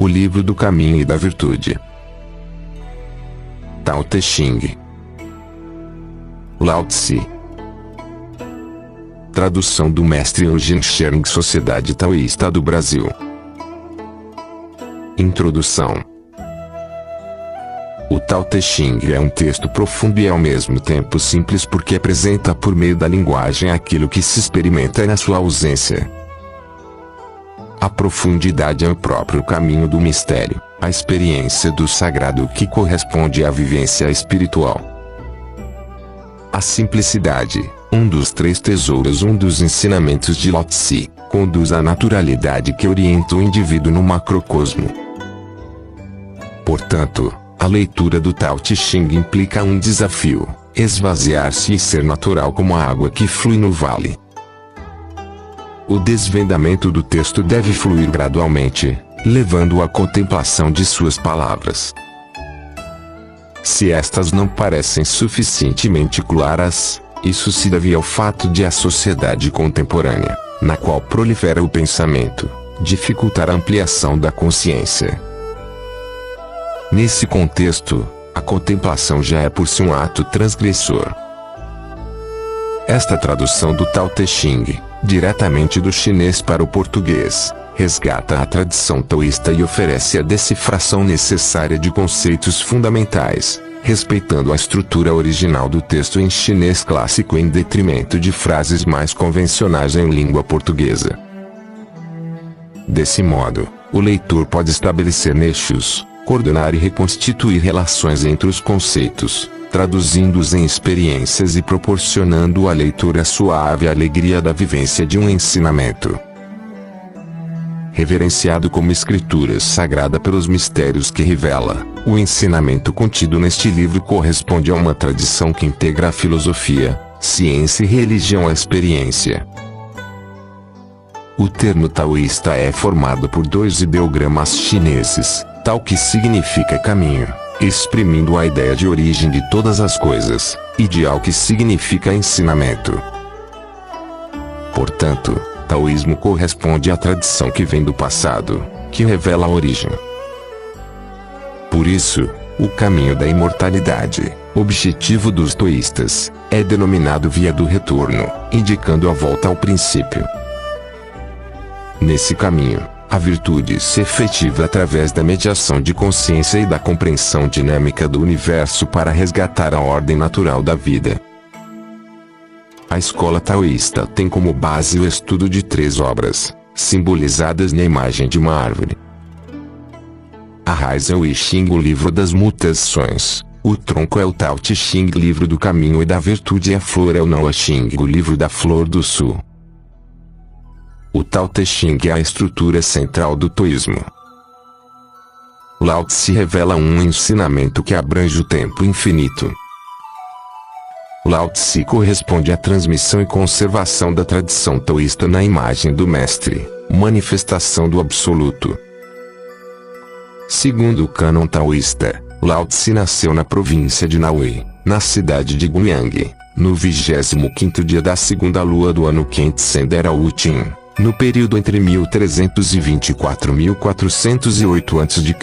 o livro do caminho e da virtude. Tao Te Ching. Lao Tse. Tradução do mestre Eugene Schering, Sociedade Taoísta do Brasil. Introdução. O Tao Te Ching é um texto profundo e ao mesmo tempo simples porque apresenta por meio da linguagem aquilo que se experimenta na sua ausência. A profundidade é o próprio caminho do mistério, a experiência do sagrado que corresponde à vivência espiritual. A simplicidade, um dos três tesouros, um dos ensinamentos de Lao Tse, conduz à naturalidade que orienta o indivíduo no macrocosmo. Portanto, a leitura do Tao Te Ching implica um desafio: esvaziar-se e ser natural como a água que flui no vale. O desvendamento do texto deve fluir gradualmente, levando à contemplação de suas palavras. Se estas não parecem suficientemente claras, isso se deve ao fato de a sociedade contemporânea, na qual prolifera o pensamento, dificultar a ampliação da consciência. Nesse contexto, a contemplação já é por si um ato transgressor. Esta tradução do Tao Te Ching, diretamente do chinês para o português, resgata a tradição taoísta e oferece a decifração necessária de conceitos fundamentais, respeitando a estrutura original do texto em chinês clássico em detrimento de frases mais convencionais em língua portuguesa. Desse modo, o leitor pode estabelecer nichos, coordenar e reconstituir relações entre os conceitos, traduzindo-os em experiências e proporcionando à leitura a suave alegria da vivência de um ensinamento. Reverenciado como escritura sagrada pelos mistérios que revela, o ensinamento contido neste livro corresponde a uma tradição que integra a filosofia, ciência e religião à experiência. O termo taoísta é formado por dois ideogramas chineses, Tao, que significa caminho, exprimindo a ideia de origem de todas as coisas, e Jiao, que significa ensinamento. Portanto, taoísmo corresponde à tradição que vem do passado, que revela a origem. Por isso, o caminho da imortalidade, objetivo dos taoístas, é denominado via do retorno, indicando a volta ao princípio. Nesse caminho, a virtude se efetiva através da mediação de consciência e da compreensão dinâmica do universo para resgatar a ordem natural da vida. A escola taoísta tem como base o estudo de três obras, simbolizadas na imagem de uma árvore. A raiz é o I Ching, o livro das mutações; o tronco é o Tao Te Ching, livro do caminho e da virtude; e a flor é o Nao Ching, o livro da flor do sul. O Tao Te Ching é a estrutura central do taoísmo. Lao Tse revela um ensinamento que abrange o tempo infinito. Lao Tse corresponde à transmissão e conservação da tradição taoísta na imagem do mestre, manifestação do absoluto. Segundo o cânon taoísta, Lao Tse nasceu na província de Naui, na cidade de Guiyang, no 25º dia da segunda lua do ano Kentsen Dera Utin, no período entre 1324 e 1408 a.C.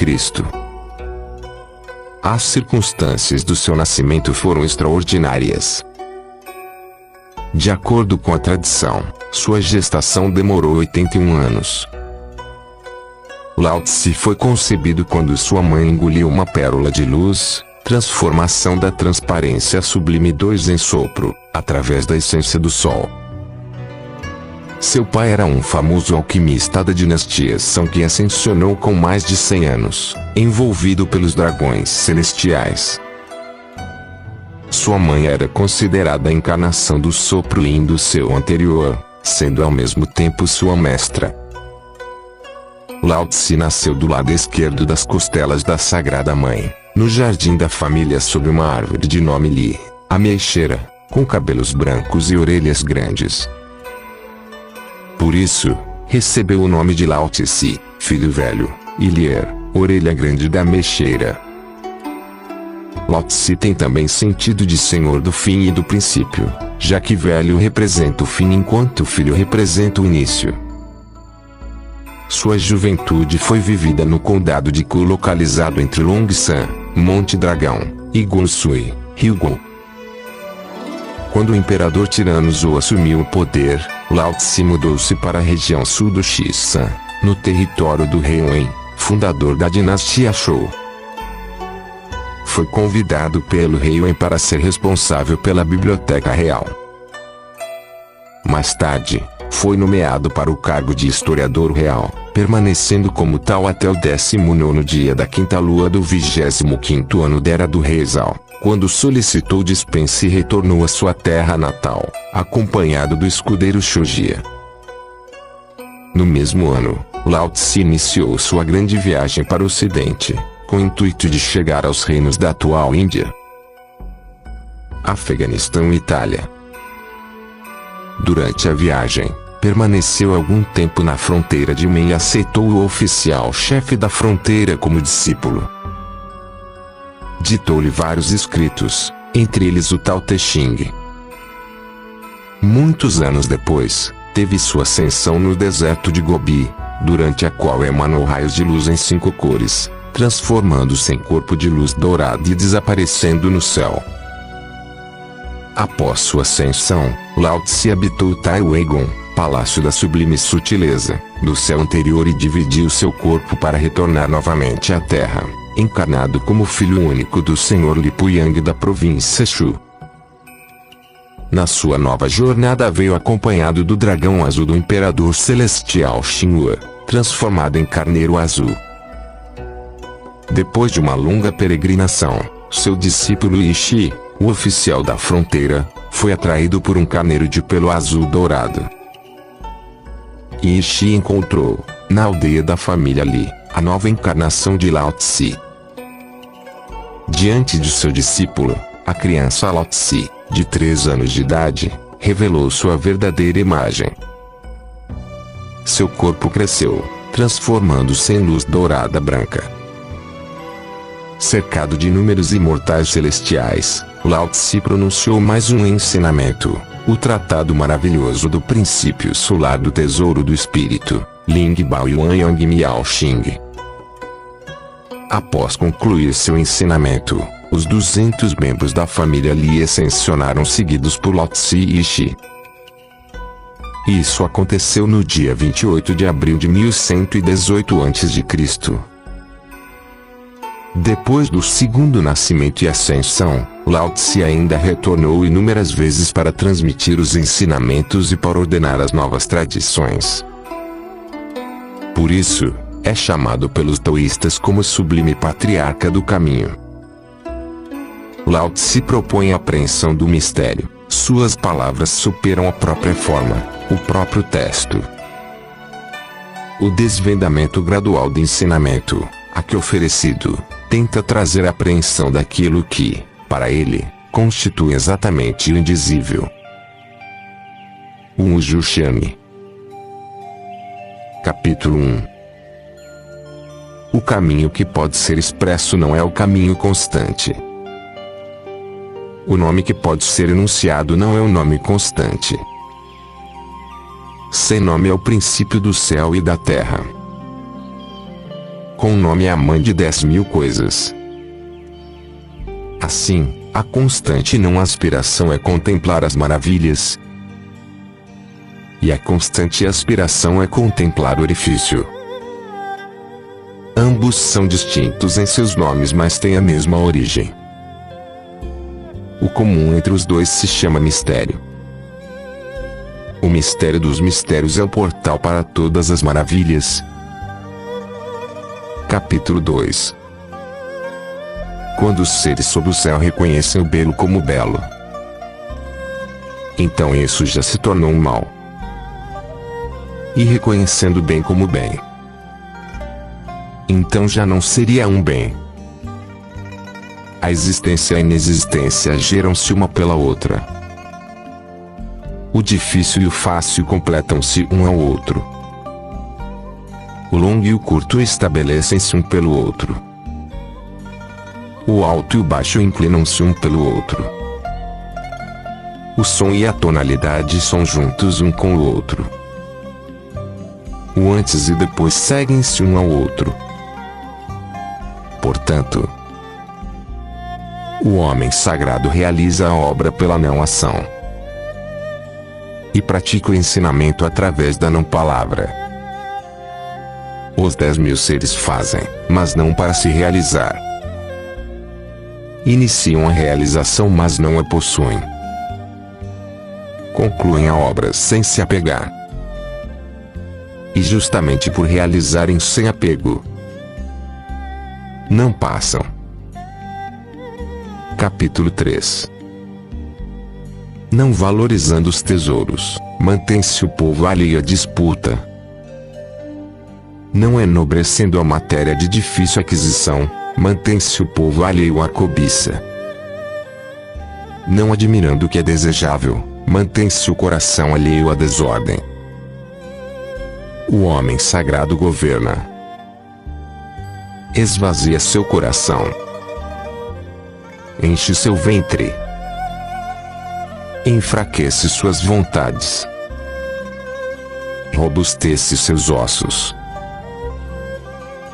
As circunstâncias do seu nascimento foram extraordinárias. De acordo com a tradição, sua gestação demorou 81 anos. Lao Tse foi concebido quando sua mãe engoliu uma pérola de luz, transformação da transparência sublime 2 em sopro, através da essência do sol. Seu pai era um famoso alquimista da dinastia Song que ascensionou com mais de 100 anos, envolvido pelos dragões celestiais. Sua mãe era considerada a encarnação do sopro Yin do seu anterior, sendo ao mesmo tempo sua mestra. Lao Tse nasceu do lado esquerdo das costelas da Sagrada Mãe, no jardim da família sob uma árvore de nome Li, a meixeira, com cabelos brancos e orelhas grandes. Por isso, recebeu o nome de Lao Tse, filho velho, e Lier, orelha grande da meixeira. Lao Tse tem também sentido de senhor do fim e do princípio, já que velho representa o fim enquanto filho representa o início. Sua juventude foi vivida no condado de Ku, localizado entre Longsan, Monte Dragão, e Gonsui, Rio Gu. Quando o imperador tirano Zhou assumiu o poder, Lao Tse mudou-se para a região sul do Xishan, no território do rei Wen, fundador da dinastia Zhou. Foi convidado pelo rei Wen para ser responsável pela biblioteca real. Mais tarde, foi nomeado para o cargo de historiador real, permanecendo como tal até o 19º dia da quinta lua do 25º ano da era do rei Zhao, quando solicitou dispensa e retornou à sua terra natal, acompanhado do escudeiro Shojia. No mesmo ano, Lao Tse iniciou sua grande viagem para o ocidente, com o intuito de chegar aos reinos da atual Índia, Afeganistão e Itália. Durante a viagem, permaneceu algum tempo na fronteira de Mei e aceitou o oficial-chefe da fronteira como discípulo. Ditou-lhe vários escritos, entre eles o Tao Te Ching. Muitos anos depois, teve sua ascensão no deserto de Gobi, durante a qual emanou raios de luz em 5 cores, transformando-se em corpo de luz dourada e desaparecendo no céu. Após sua ascensão, Lao Tse habitou Tai Weigon, palácio da sublime sutileza, do céu anterior e dividiu seu corpo para retornar novamente à Terra, encarnado como filho único do Senhor Lipuyang da província Shu. Na sua nova jornada veio acompanhado do dragão azul do imperador celestial Xinhua, transformado em carneiro azul. Depois de uma longa peregrinação, seu discípulo Yishi, o oficial da fronteira, foi atraído por um carneiro de pelo azul dourado. Yishi encontrou, na aldeia da família Li, a nova encarnação de Lao Tse. Diante de seu discípulo, a criança Lao Tse, de 3 anos de idade, revelou sua verdadeira imagem. Seu corpo cresceu, transformando-se em luz dourada branca. Cercado de inúmeros imortais celestiais, Lao Tse pronunciou mais um ensinamento, o Tratado Maravilhoso do Princípio Solar do Tesouro do Espírito, Ling Bao Yuan Yang Miao Xing. Após concluir seu ensinamento, os 200 membros da família Li ascensionaram seguidos por Lao Tse e Yishi. Isso aconteceu no dia 28 de abril de 1118 a.C. Depois do segundo nascimento e ascensão, Lao Tse ainda retornou inúmeras vezes para transmitir os ensinamentos e para ordenar as novas tradições. Por isso, é chamado pelos taoístas como sublime patriarca do caminho. Lao Tse propõe a apreensão do mistério, suas palavras superam a própria forma, o próprio texto. O desvendamento gradual do ensinamento, aqui oferecido, tenta trazer a apreensão daquilo que, para ele, constitui exatamente o indizível. Wu Ju Xiang. Capítulo 1. O caminho que pode ser expresso não é o caminho constante. O nome que pode ser enunciado não é o nome constante. Sem nome é o princípio do céu e da terra. Com nome é a mãe de 10.000 coisas. Assim, a constante não aspiração é contemplar as maravilhas. E a constante aspiração é contemplar o orifício. Ambos são distintos em seus nomes, mas têm a mesma origem. O comum entre os dois se chama mistério. O mistério dos mistérios é o portal para todas as maravilhas. Capítulo 2. Quando os seres sob o céu reconhecem o belo como belo, então isso já se tornou um mal. E reconhecendo o bem como bem, então já não seria um bem. A existência e a inexistência geram-se uma pela outra. O difícil e o fácil completam-se um ao outro. O longo e o curto estabelecem-se um pelo outro. O alto e o baixo inclinam-se um pelo outro. O som e a tonalidade são juntos um com o outro. O antes e depois seguem-se um ao outro. Portanto, o homem sagrado realiza a obra pela não ação e pratica o ensinamento através da não palavra. Os 10.000 seres fazem, mas não para se realizar. Iniciam a realização, mas não a possuem. Concluem a obra sem se apegar. E justamente por realizarem sem apego, não passam. Capítulo 3. Não valorizando os tesouros, mantém-se o povo alheio à disputa. Não enobrecendo a matéria de difícil aquisição, mantém-se o povo alheio à cobiça. Não admirando o que é desejável, mantém-se o coração alheio à desordem. O homem sagrado governa. Esvazia seu coração. Enche seu ventre. Enfraquece suas vontades. Robustece seus ossos.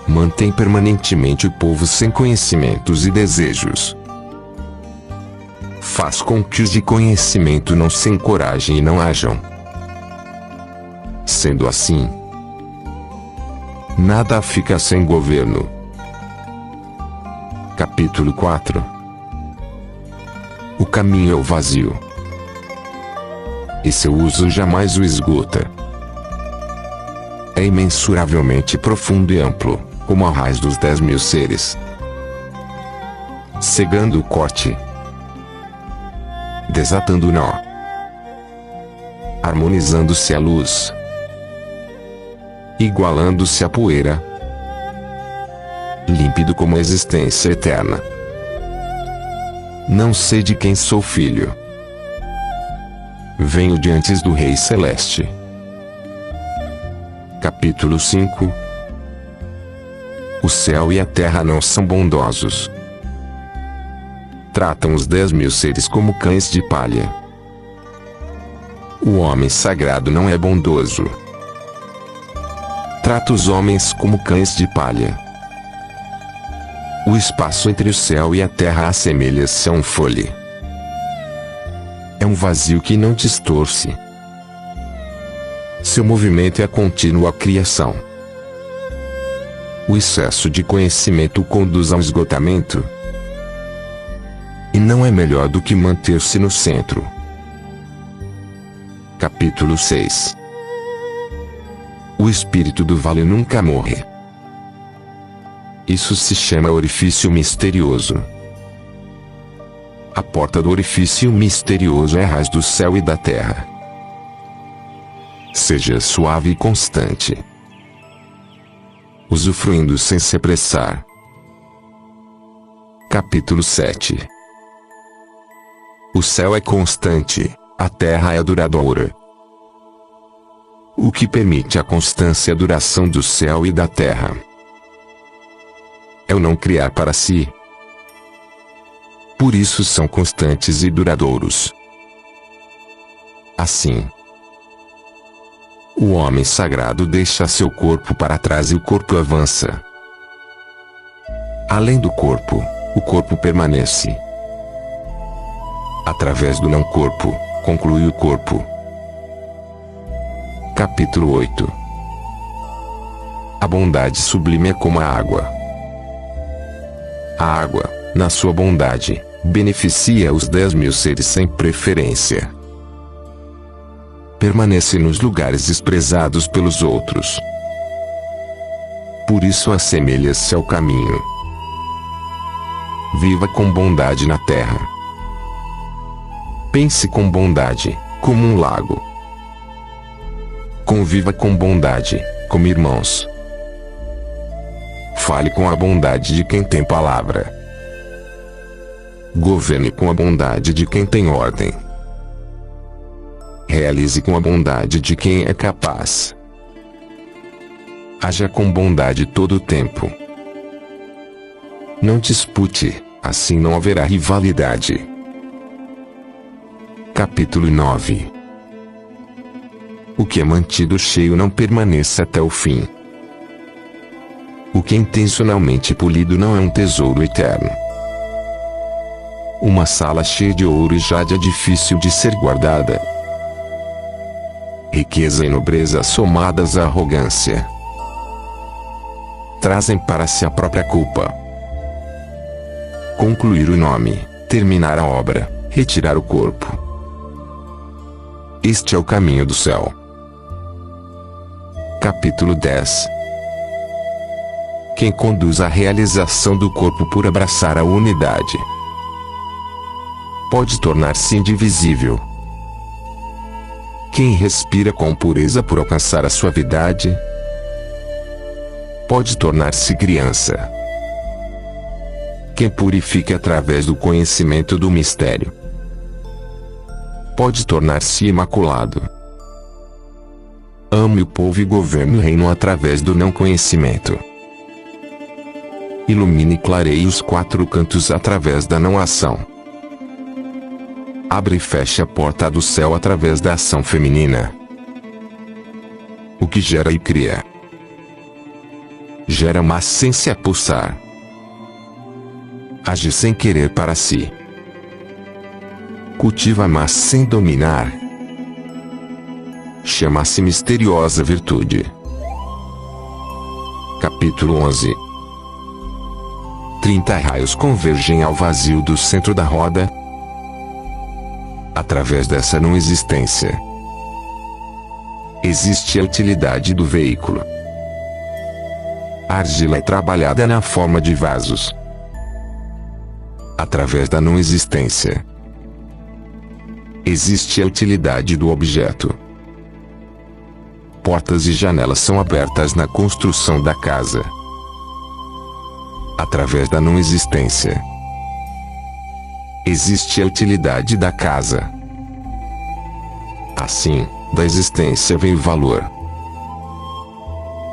Mantém permanentemente o povo sem conhecimentos e desejos. Faz com que os de conhecimento não se encorajem e não hajam. Sendo assim, nada fica sem governo. Capítulo 4. O caminho é o vazio, e seu uso jamais o esgota. É imensuravelmente profundo e amplo, como a raiz dos 10.000 seres. Cegando o corte, desatando o nó, harmonizando-se a luz, igualando-se a poeira, límpido como a existência eterna. Não sei de quem sou filho. Venho de antes do Rei Celeste. Capítulo 5. O céu e a terra não são bondosos. Tratam os 10.000 seres como cães de palha. O homem sagrado não é bondoso. Trata os homens como cães de palha. O espaço entre o céu e a terra assemelha-se a um fole. É um vazio que não distorce. Seu movimento é a contínua criação. O excesso de conhecimento conduz ao esgotamento. E não é melhor do que manter-se no centro. Capítulo 6. O espírito do vale nunca morre. Isso se chama orifício misterioso. A porta do orifício misterioso é a raiz do céu e da terra. Seja suave e constante, usufruindo sem se apressar. Capítulo 7. O céu é constante, a terra é duradoura. O que permite a constância e a duração do céu e da terra é o não criar para si. Por isso são constantes e duradouros. Assim, o homem sagrado deixa seu corpo para trás e o corpo avança. Além do corpo, o corpo permanece. Através do não-corpo, conclui o corpo. Capítulo 8. A bondade sublime é como a água. A água, na sua bondade, beneficia os 10.000 seres sem preferência. Permanece nos lugares desprezados pelos outros. Por isso assemelha-se ao caminho. Viva com bondade na terra. Pense com bondade, como um lago. Conviva com bondade, como irmãos. Fale com a bondade de quem tem palavra. Governe com a bondade de quem tem ordem. Realize com a bondade de quem é capaz. Haja com bondade todo o tempo. Não dispute, assim não haverá rivalidade. Capítulo 9. O que é mantido cheio não permanece até o fim. O que é intencionalmente polido não é um tesouro eterno. Uma sala cheia de ouro e jade é difícil de ser guardada. Riqueza e nobreza somadas à arrogância trazem para si a própria culpa. Concluir o nome, terminar a obra, retirar o corpo. Este é o caminho do céu. Capítulo 10. Quem conduz a realização do corpo por abraçar a unidade pode tornar-se indivisível. Quem respira com pureza por alcançar a suavidade pode tornar-se criança. Quem purifica através do conhecimento do mistério pode tornar-se imaculado. Ame o povo e governe o reino através do não conhecimento. Ilumine e clareie os quatro cantos através da não ação. Abre e feche a porta do céu através da ação feminina. O que gera e cria gera mas sem se pulsar. Age sem querer para si. Cultiva mas sem dominar. Chama-se misteriosa virtude. Capítulo 11. 30 raios convergem ao vazio do centro da roda. Através dessa não existência existe a utilidade do veículo. A argila é trabalhada na forma de vasos. Através da não existência existe a utilidade do objeto. Portas e janelas são abertas na construção da casa. Através da não existência existe a utilidade da casa. Assim, da existência vem o valor.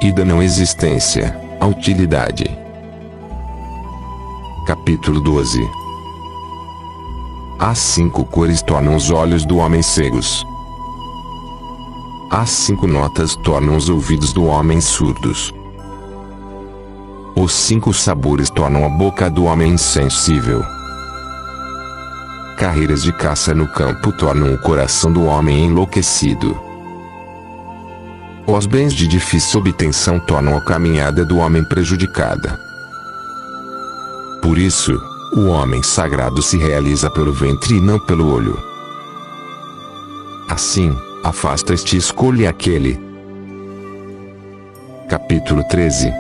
E da não existência, a utilidade. Capítulo 12. As 5 cores tornam os olhos do homem cegos. As 5 notas tornam os ouvidos do homem surdos. Os 5 sabores tornam a boca do homem insensível. Carreiras de caça no campo tornam o coração do homem enlouquecido. Os bens de difícil obtenção tornam a caminhada do homem prejudicada. Por isso, o homem sagrado se realiza pelo ventre e não pelo olho. Assim, afasta este e escolhe aquele. Capítulo 13.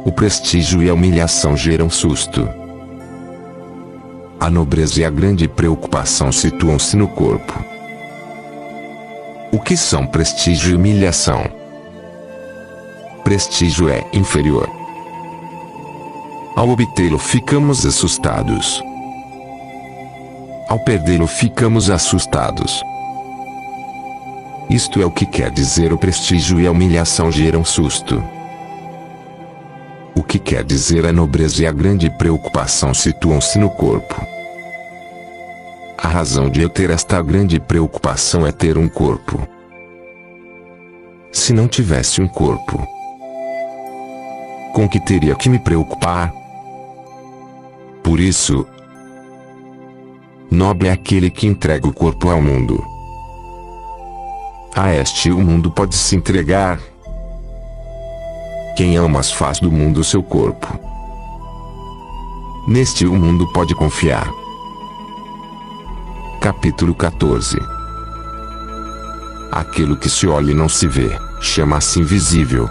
O prestígio e a humilhação geram susto. A nobreza e a grande preocupação situam-se no corpo. O que são prestígio e humilhação? Prestígio é inferior. Ao obtê-lo ficamos assustados. Ao perdê-lo ficamos assustados. Isto é o que quer dizer o prestígio e a humilhação geram susto. O que quer dizer a nobreza e a grande preocupação situam-se no corpo. A razão de eu ter esta grande preocupação é ter um corpo. Se não tivesse um corpo, com que teria que me preocupar? Por isso, nobre é aquele que entrega o corpo ao mundo. A este o mundo pode se entregar. Quem ama faz do mundo seu corpo. Neste o mundo pode confiar. Capítulo 14. Aquilo que se olha e não se vê, chama-se invisível.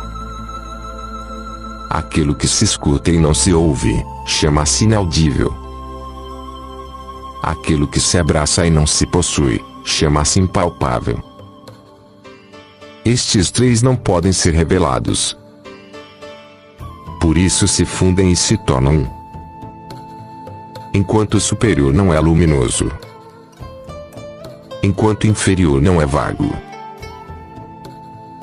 Aquilo que se escuta e não se ouve, chama-se inaudível. Aquilo que se abraça e não se possui, chama-se impalpável. Estes 3 não podem ser revelados. Por isso se fundem e se tornam um. Enquanto o superior não é luminoso, enquanto o inferior não é vago,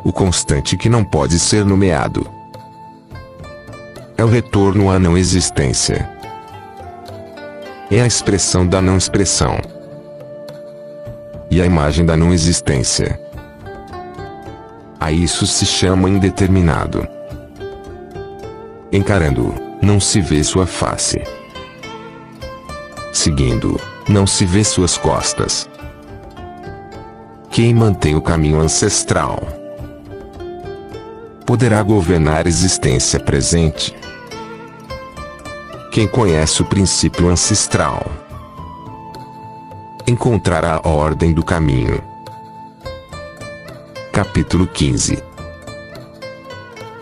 o constante que não pode ser nomeado é o retorno à não existência. É a expressão da não expressão. e a imagem da não existência. A isso se chama indeterminado. Encarando-o, não se vê sua face. Seguindo-o, não se vê suas costas. Quem mantém o caminho ancestral poderá governar a existência presente. Quem conhece o princípio ancestral encontrará a ordem do caminho. Capítulo 15.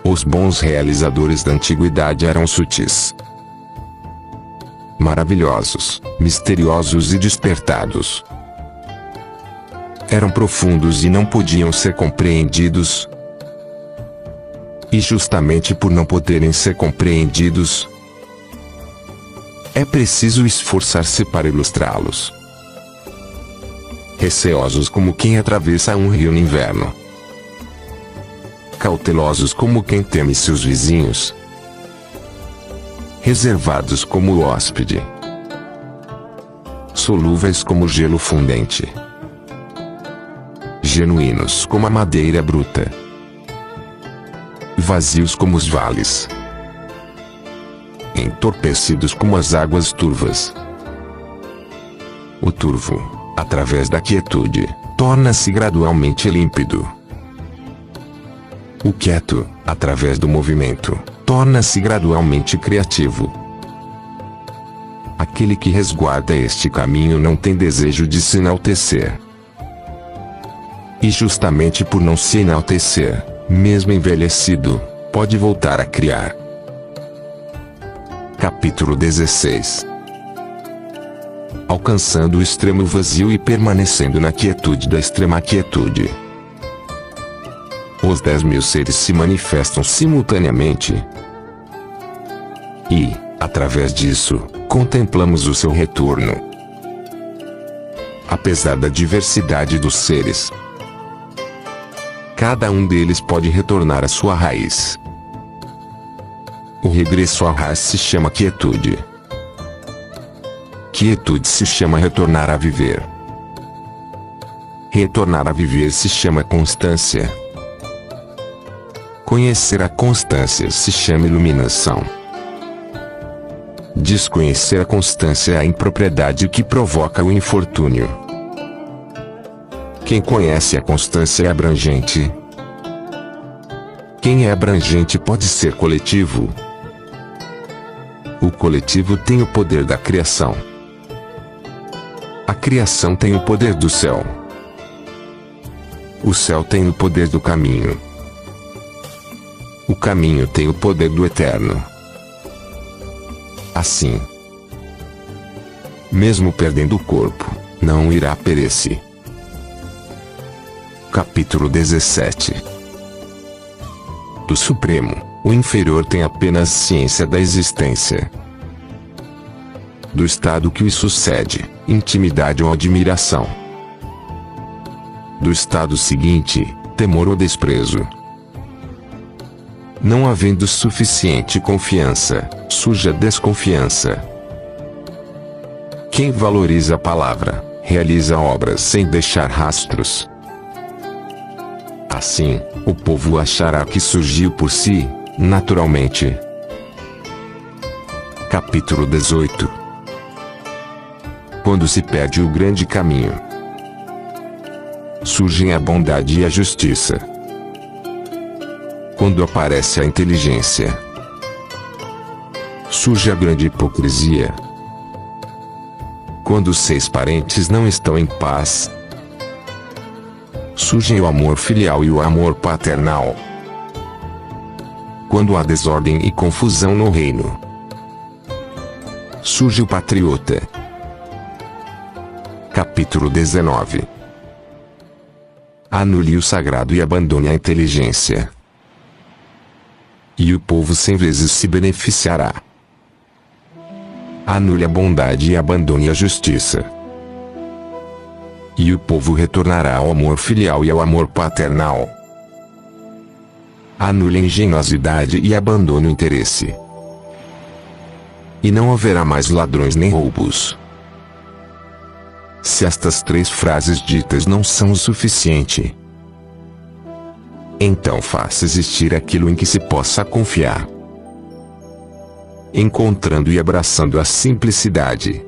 Os bons realizadores da antiguidade eram sutis, maravilhosos, misteriosos e despertados. Eram profundos e não podiam ser compreendidos. E justamente por não poderem ser compreendidos, é preciso esforçar-se para ilustrá-los. Receosos como quem atravessa um rio no inverno, cautelosos como quem teme seus vizinhos, reservados como o hóspede, solúveis como o gelo fundente, genuínos como a madeira bruta, vazios como os vales, entorpecidos como as águas turvas. O turvo, através da quietude, torna-se gradualmente límpido. O quieto, através do movimento, torna-se gradualmente criativo. Aquele que resguarda este caminho não tem desejo de se enaltecer. E justamente por não se enaltecer, mesmo envelhecido, pode voltar a criar. Capítulo 16. Alcançando o extremo vazio e permanecendo na quietude da extrema quietude, os 10.000 seres se manifestam simultaneamente. E, através disso, contemplamos o seu retorno. Apesar da diversidade dos seres, cada um deles pode retornar à sua raiz. O regresso à raiz se chama quietude. Quietude se chama retornar a viver. Retornar a viver se chama constância. Conhecer a constância se chama iluminação. Desconhecer a constância é a impropriedade que provoca o infortúnio. Quem conhece a constância é abrangente. Quem é abrangente pode ser coletivo. O coletivo tem o poder da criação. A criação tem o poder do céu. O céu tem o poder do caminho. O caminho tem o poder do eterno. Assim, mesmo perdendo o corpo, não irá perecer. Capítulo 17. Do Supremo, o inferior tem apenas ciência da existência. Do estado que o sucede, intimidade ou admiração. Do estado seguinte, temor ou desprezo. Não havendo suficiente confiança, surge a desconfiança. Quem valoriza a palavra, realiza obras sem deixar rastros. Assim, o povo achará que surgiu por si, naturalmente. Capítulo 18. Quando se perde o grande caminho, surgem a bondade e a justiça. Quando aparece a inteligência, surge a grande hipocrisia. Quando os 6 parentes não estão em paz, surgem o amor filial e o amor paternal. Quando há desordem e confusão no reino, surge o patriota. Capítulo 19. Anule o sagrado e abandone a inteligência, e o povo 100 vezes se beneficiará. Anule a bondade e abandone a justiça, e o povo retornará ao amor filial e ao amor paternal. Anule a engenhosidade e abandone o interesse, e não haverá mais ladrões nem roubos. Se estas 3 frases ditas não são o suficiente, então faça existir aquilo em que se possa confiar, encontrando e abraçando a simplicidade,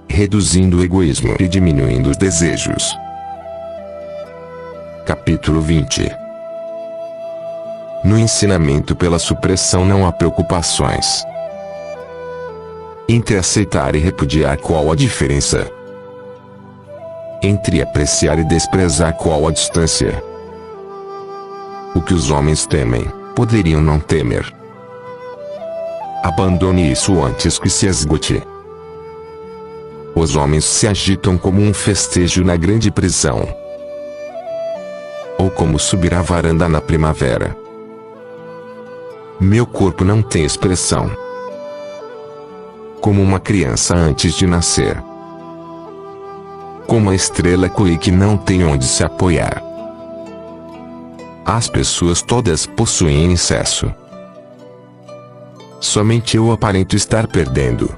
reduzindo o egoísmo e diminuindo os desejos. Capítulo 20. No ensinamento pela supressão não há preocupações. Entre aceitar e repudiar, qual a diferença? Entre apreciar e desprezar, qual a distância? O que os homens temem, poderiam não temer. Abandone isso antes que se esgote. Os homens se agitam como um festejo na grande prisão, ou como subir a varanda na primavera. Meu corpo não tem expressão, como uma criança antes de nascer, como a estrela que não tem onde se apoiar. As pessoas todas possuem excesso. Somente eu aparento estar perdendo.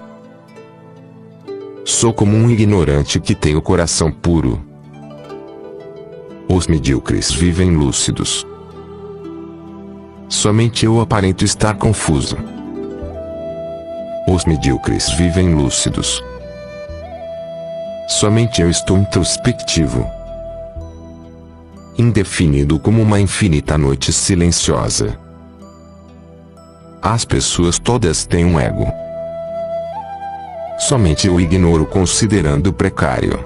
Sou como um ignorante que tem o coração puro. Os medíocres vivem lúcidos. Somente eu aparento estar confuso. Os medíocres vivem lúcidos. Somente eu estou introspectivo, indefinido como uma infinita noite silenciosa. As pessoas todas têm um ego. Somente eu ignoro, considerando precário.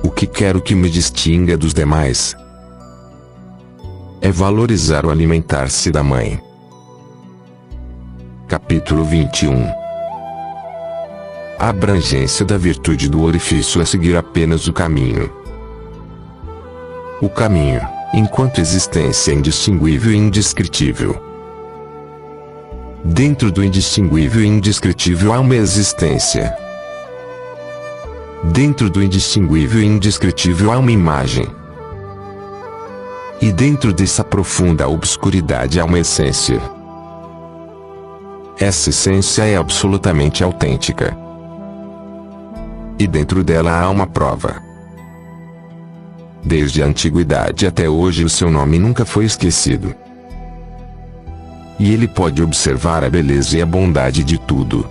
O que quero que me distinga dos demais é valorizar o alimentar-se da mãe. Capítulo 21. A abrangência da virtude do orifício é seguir apenas o caminho. O caminho, enquanto existência, é indistinguível e indescritível. Dentro do indistinguível e indescritível há uma existência. Dentro do indistinguível e indescritível há uma imagem. E dentro dessa profunda obscuridade há uma essência. Essa essência é absolutamente autêntica. E dentro dela há uma prova. Desde a antiguidade até hoje o seu nome nunca foi esquecido. E ele pode observar a beleza e a bondade de tudo.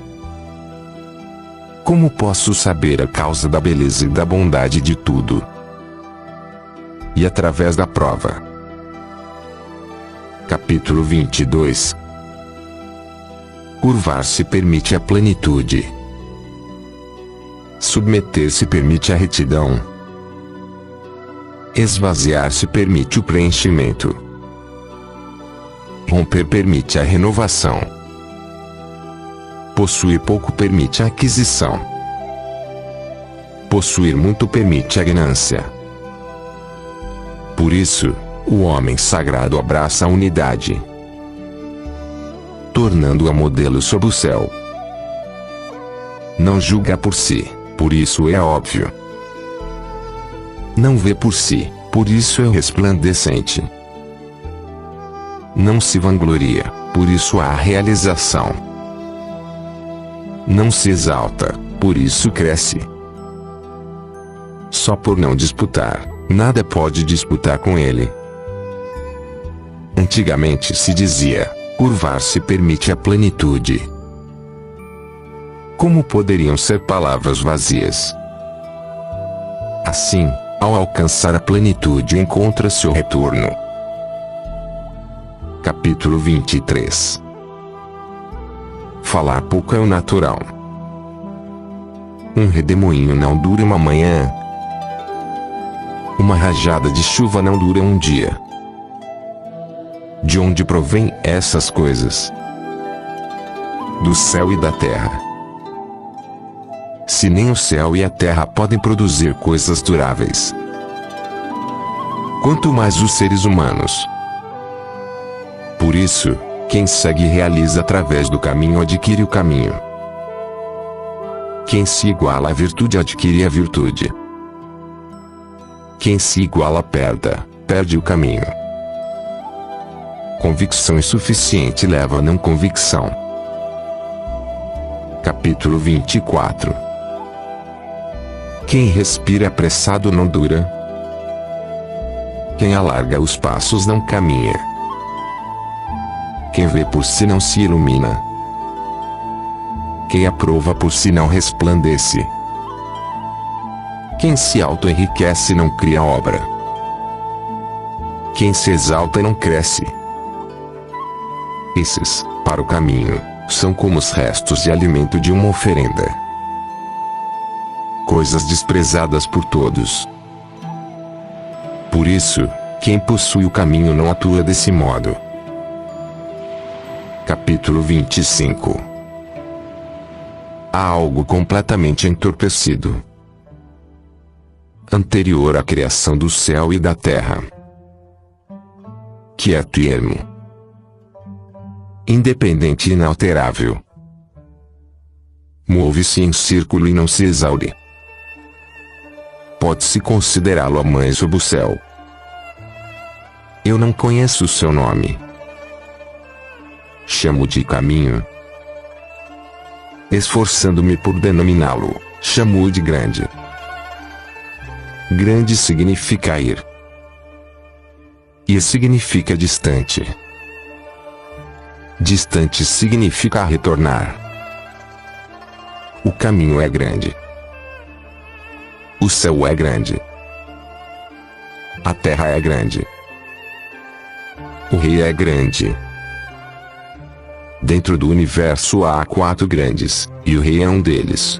Como posso saber a causa da beleza e da bondade de tudo? E através da prova. Capítulo 22. Curvar-se permite a plenitude. Submeter-se permite a retidão. Esvaziar-se permite o preenchimento. Romper permite a renovação. Possuir pouco permite a aquisição. Possuir muito permite a ganância. Por isso, o homem sagrado abraça a unidade, tornando-a modelo sob o céu. Não julga por si, por isso é óbvio. Não vê por si, por isso é resplandecente. Não se vangloria, por isso há realização. Não se exalta, por isso cresce. Só por não disputar, nada pode disputar com ele. Antigamente se dizia, curvar-se permite a plenitude. Como poderiam ser palavras vazias? Assim, ao alcançar a plenitude encontra-se o retorno. Capítulo 23. Falar pouco é o natural. Um redemoinho não dura uma manhã. Uma rajada de chuva não dura um dia. De onde provém essas coisas? Do céu e da terra. Se nem o céu e a terra podem produzir coisas duráveis, quanto mais os seres humanos. Por isso, quem segue e realiza através do caminho adquire o caminho. Quem se iguala à virtude adquire a virtude. Quem se iguala perde o caminho. Convicção insuficiente leva a não convicção. Capítulo 24. Quem respira apressado não dura. Quem alarga os passos não caminha. Quem vê por si não se ilumina. Quem aprova por si não resplandece. Quem se auto-enriquece não cria obra. Quem se exalta não cresce. Esses, para o caminho, são como os restos de alimento de uma oferenda. Coisas desprezadas por todos. Por isso, quem possui o caminho não atua desse modo. Capítulo 25. Há algo completamente entorpecido, anterior à criação do céu e da terra, quieto e ermo, independente e inalterável, move-se em círculo e não se exaure. Pode-se considerá-lo a mãe sob o céu. Eu não conheço o seu nome. Chamo de caminho. Esforçando-me por denominá-lo, chamo-o de grande. Grande significa ir. E significa distante. Distante significa retornar. O caminho é grande. O céu é grande. A terra é grande. O rei é grande. Dentro do universo há 4 grandes, e o rei é um deles.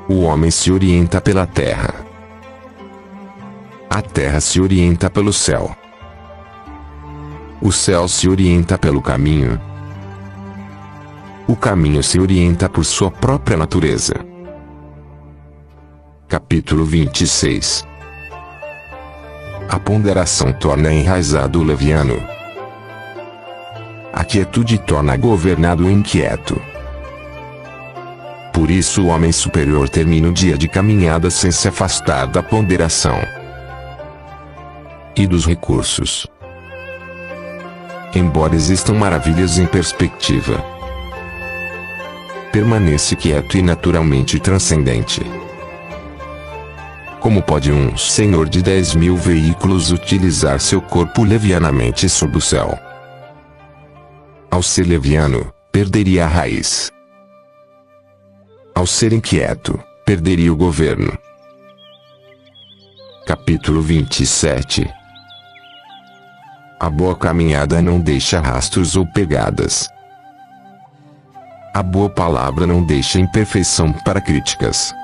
O homem se orienta pela terra. A terra se orienta pelo céu. O céu se orienta pelo caminho. O caminho se orienta por sua própria natureza. Capítulo 26. A ponderação torna enraizado o leviano. A quietude torna governado o inquieto. Por isso o homem superior termina o dia de caminhada sem se afastar da ponderação e dos recursos. Embora existam maravilhas em perspectiva, permanece quieto e naturalmente transcendente. Como pode um senhor de 10.000 veículos utilizar seu corpo levianamente sob o céu? Ao ser leviano, perderia a raiz. Ao ser inquieto, perderia o governo. Capítulo 27. A boa caminhada não deixa rastros ou pegadas. A boa palavra não deixa imperfeição para críticas.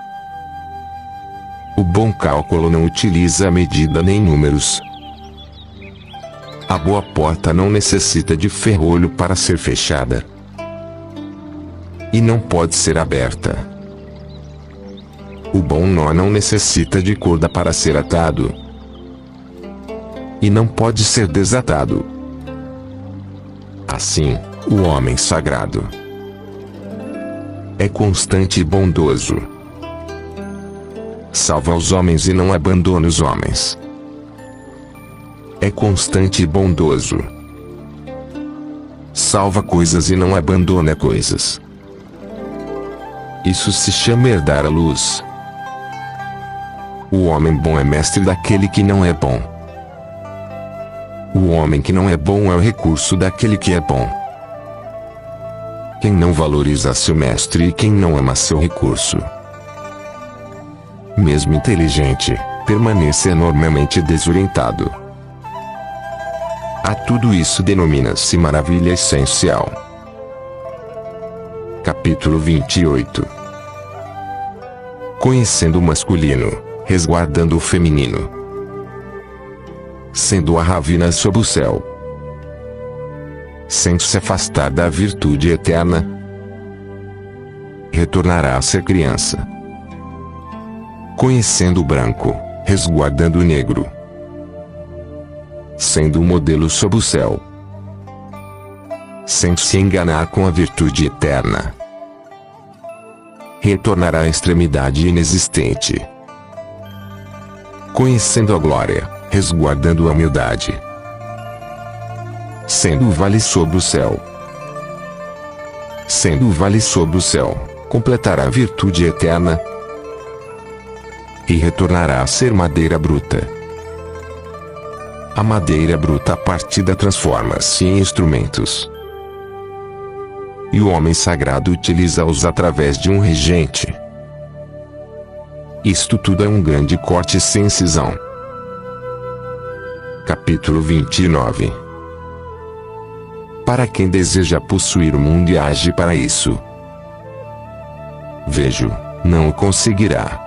O bom cálculo não utiliza medida nem números. A boa porta não necessita de ferrolho para ser fechada. E não pode ser aberta. O bom nó não necessita de corda para ser atado. E não pode ser desatado. Assim, o homem sagrado é constante e bondoso. Salva os homens e não abandona os homens. É constante e bondoso. Salva coisas e não abandona coisas. Isso se chama herdar a luz. O homem bom é mestre daquele que não é bom. O homem que não é bom é o recurso daquele que é bom. Quem não valoriza seu mestre e quem não ama seu recurso, mesmo inteligente, permanece enormemente desorientado. A tudo isso denomina-se maravilha essencial. Capítulo 28. Conhecendo o masculino, resguardando o feminino. Sendo a ravina sob o céu. Sem se afastar da virtude eterna, retornará a ser criança. Conhecendo o branco, resguardando o negro. Sendo um modelo sob o céu. Sem se enganar com a virtude eterna, retornará à extremidade inexistente. Conhecendo a glória, resguardando a humildade. Sendo o vale sob o céu. Sendo o vale sob o céu, completará a virtude eterna. e retornará a ser madeira bruta. A madeira bruta partida transforma-se em instrumentos. E o homem sagrado utiliza-os através de um regente. Isto tudo é um grande corte sem incisão. Capítulo 29. Para quem deseja possuir o mundo e age para isso, vejo, não o conseguirá.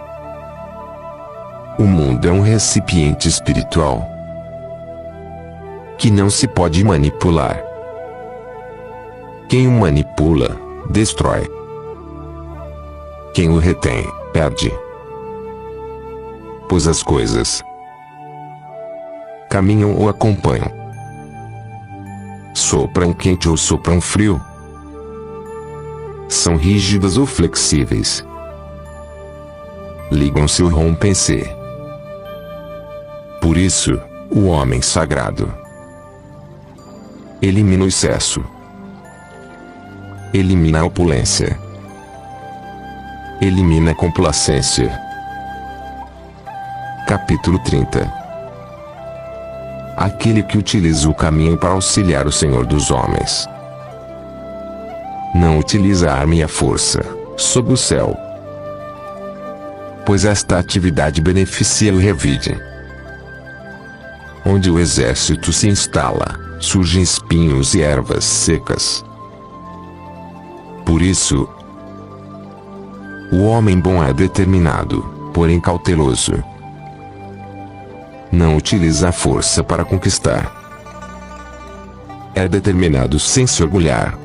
O mundo é um recipiente espiritual que não se pode manipular. Quem o manipula, destrói. Quem o retém, perde. Pois as coisas caminham ou acompanham. Sopram quente ou sopram frio. São rígidas ou flexíveis. Ligam-se ou rompem-se. Por isso, o homem sagrado elimina o excesso. Elimina a opulência. Elimina a complacência. Capítulo 30. Aquele que utiliza o caminho para auxiliar o Senhor dos homens não utiliza a arma e a força, sob o céu, pois esta atividade beneficia o revide. Onde o exército se instala, surgem espinhos e ervas secas. Por isso, o homem bom é determinado, porém cauteloso. Não utiliza a força para conquistar. É determinado sem se orgulhar.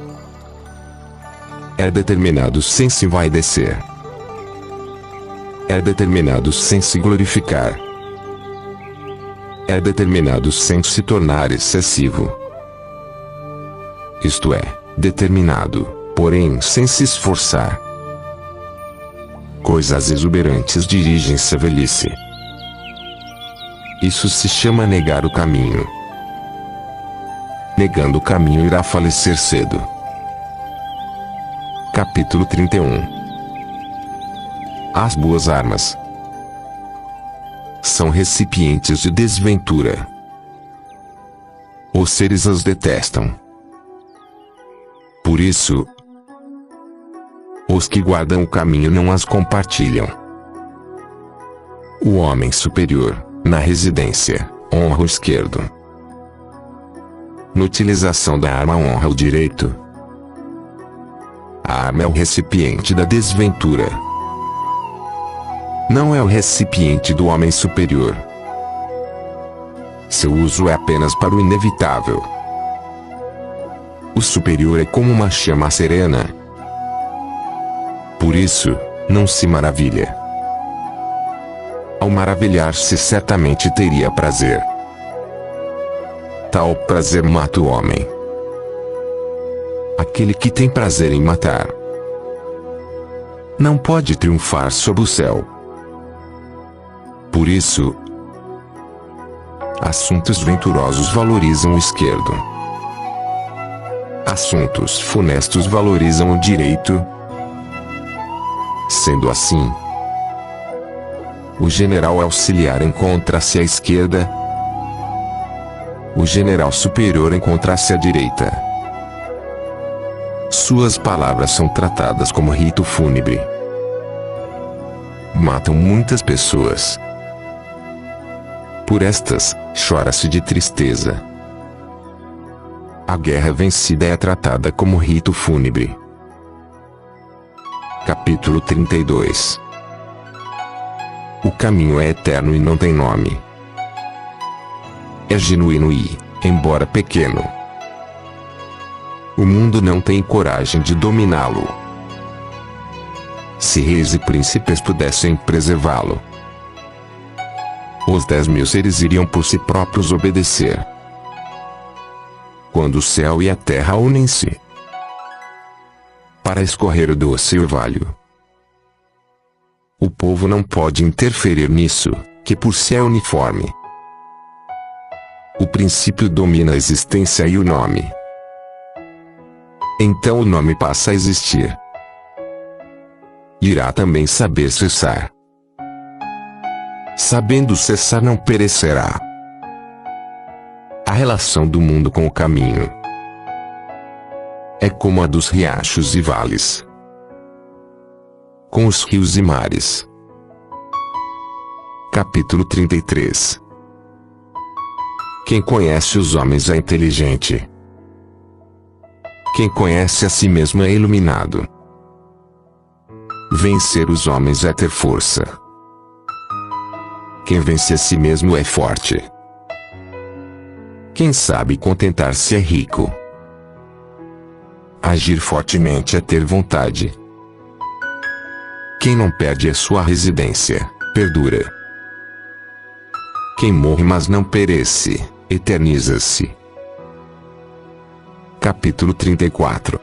É determinado sem se envaidecer. É determinado sem se glorificar. É determinado sem se tornar excessivo. Isto é, determinado, porém sem se esforçar. Coisas exuberantes dirigem-se à velhice. Isso se chama negar o caminho. Negando o caminho irá falecer cedo. Capítulo 31. As boas armas são recipientes de desventura. Os seres as detestam. Por isso, os que guardam o caminho não as compartilham. O homem superior, na residência, honra o esquerdo. Na utilização da arma honra o direito. A arma é o recipiente da desventura. Não é o recipiente do homem superior. Seu uso é apenas para o inevitável. O superior é como uma chama serena. Por isso, não se maravilha. Ao maravilhar-se certamente teria prazer. Tal prazer mata o homem. Aquele que tem prazer em matar não pode triunfar sob o céu. Por isso, assuntos venturosos valorizam o esquerdo. Assuntos funestos valorizam o direito. Sendo assim, o general auxiliar encontra-se à esquerda. O general superior encontra-se à direita. Suas palavras são tratadas como rito fúnebre. Matam muitas pessoas. Por estas, chora-se de tristeza. A guerra vencida é tratada como rito fúnebre. Capítulo 32. O caminho é eterno e não tem nome. É genuíno e, embora pequeno, o mundo não tem coragem de dominá-lo. Se reis e príncipes pudessem preservá-lo, os 10.000 seres iriam por si próprios obedecer. Quando o céu e a terra unem-se para escorrer o doce orvalho, o povo não pode interferir nisso, que por si é uniforme. O princípio domina a existência e o nome. Então o nome passa a existir. Irá também saber cessar. sabendo cessar não perecerá. A relação do mundo com o caminho é como a dos riachos e vales, com os rios e mares. Capítulo 33. Quem conhece os homens é inteligente. Quem conhece a si mesmo é iluminado. Vencer os homens é ter força. Quem vence a si mesmo é forte. Quem sabe contentar-se é rico. Agir fortemente é ter vontade. Quem não perde a sua residência, perdura. Quem morre mas não perece, eterniza-se. Capítulo 34.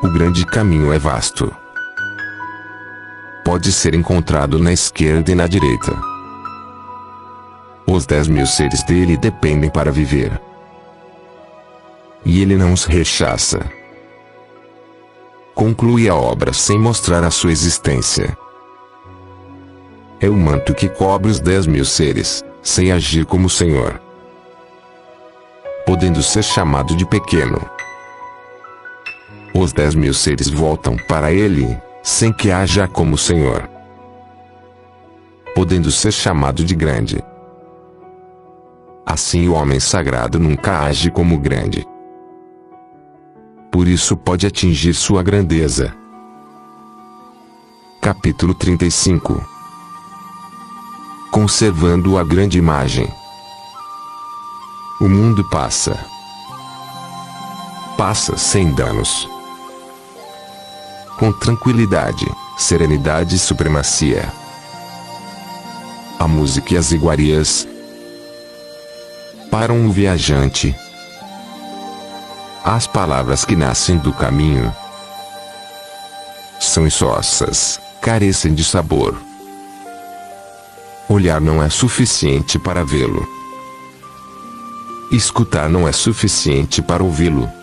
O grande caminho é vasto. Pode ser encontrado na esquerda e na direita. Os 10.000 seres dele dependem para viver. E ele não os rechaça. Conclui a obra sem mostrar a sua existência. É o manto que cobre os 10.000 seres, sem agir como Senhor, podendo ser chamado de pequeno. Os 10.000 seres voltam para ele, sem que haja como Senhor, podendo ser chamado de grande. Assim o homem sagrado nunca age como grande. Por isso pode atingir sua grandeza. Capítulo 35. Conservando a grande imagem. O mundo passa. Passa sem danos. Com tranquilidade, serenidade e supremacia. A música e as iguarias param o viajante. As palavras que nascem do caminho são insossas, carecem de sabor. Olhar não é suficiente para vê-lo. Escutar não é suficiente para ouvi-lo.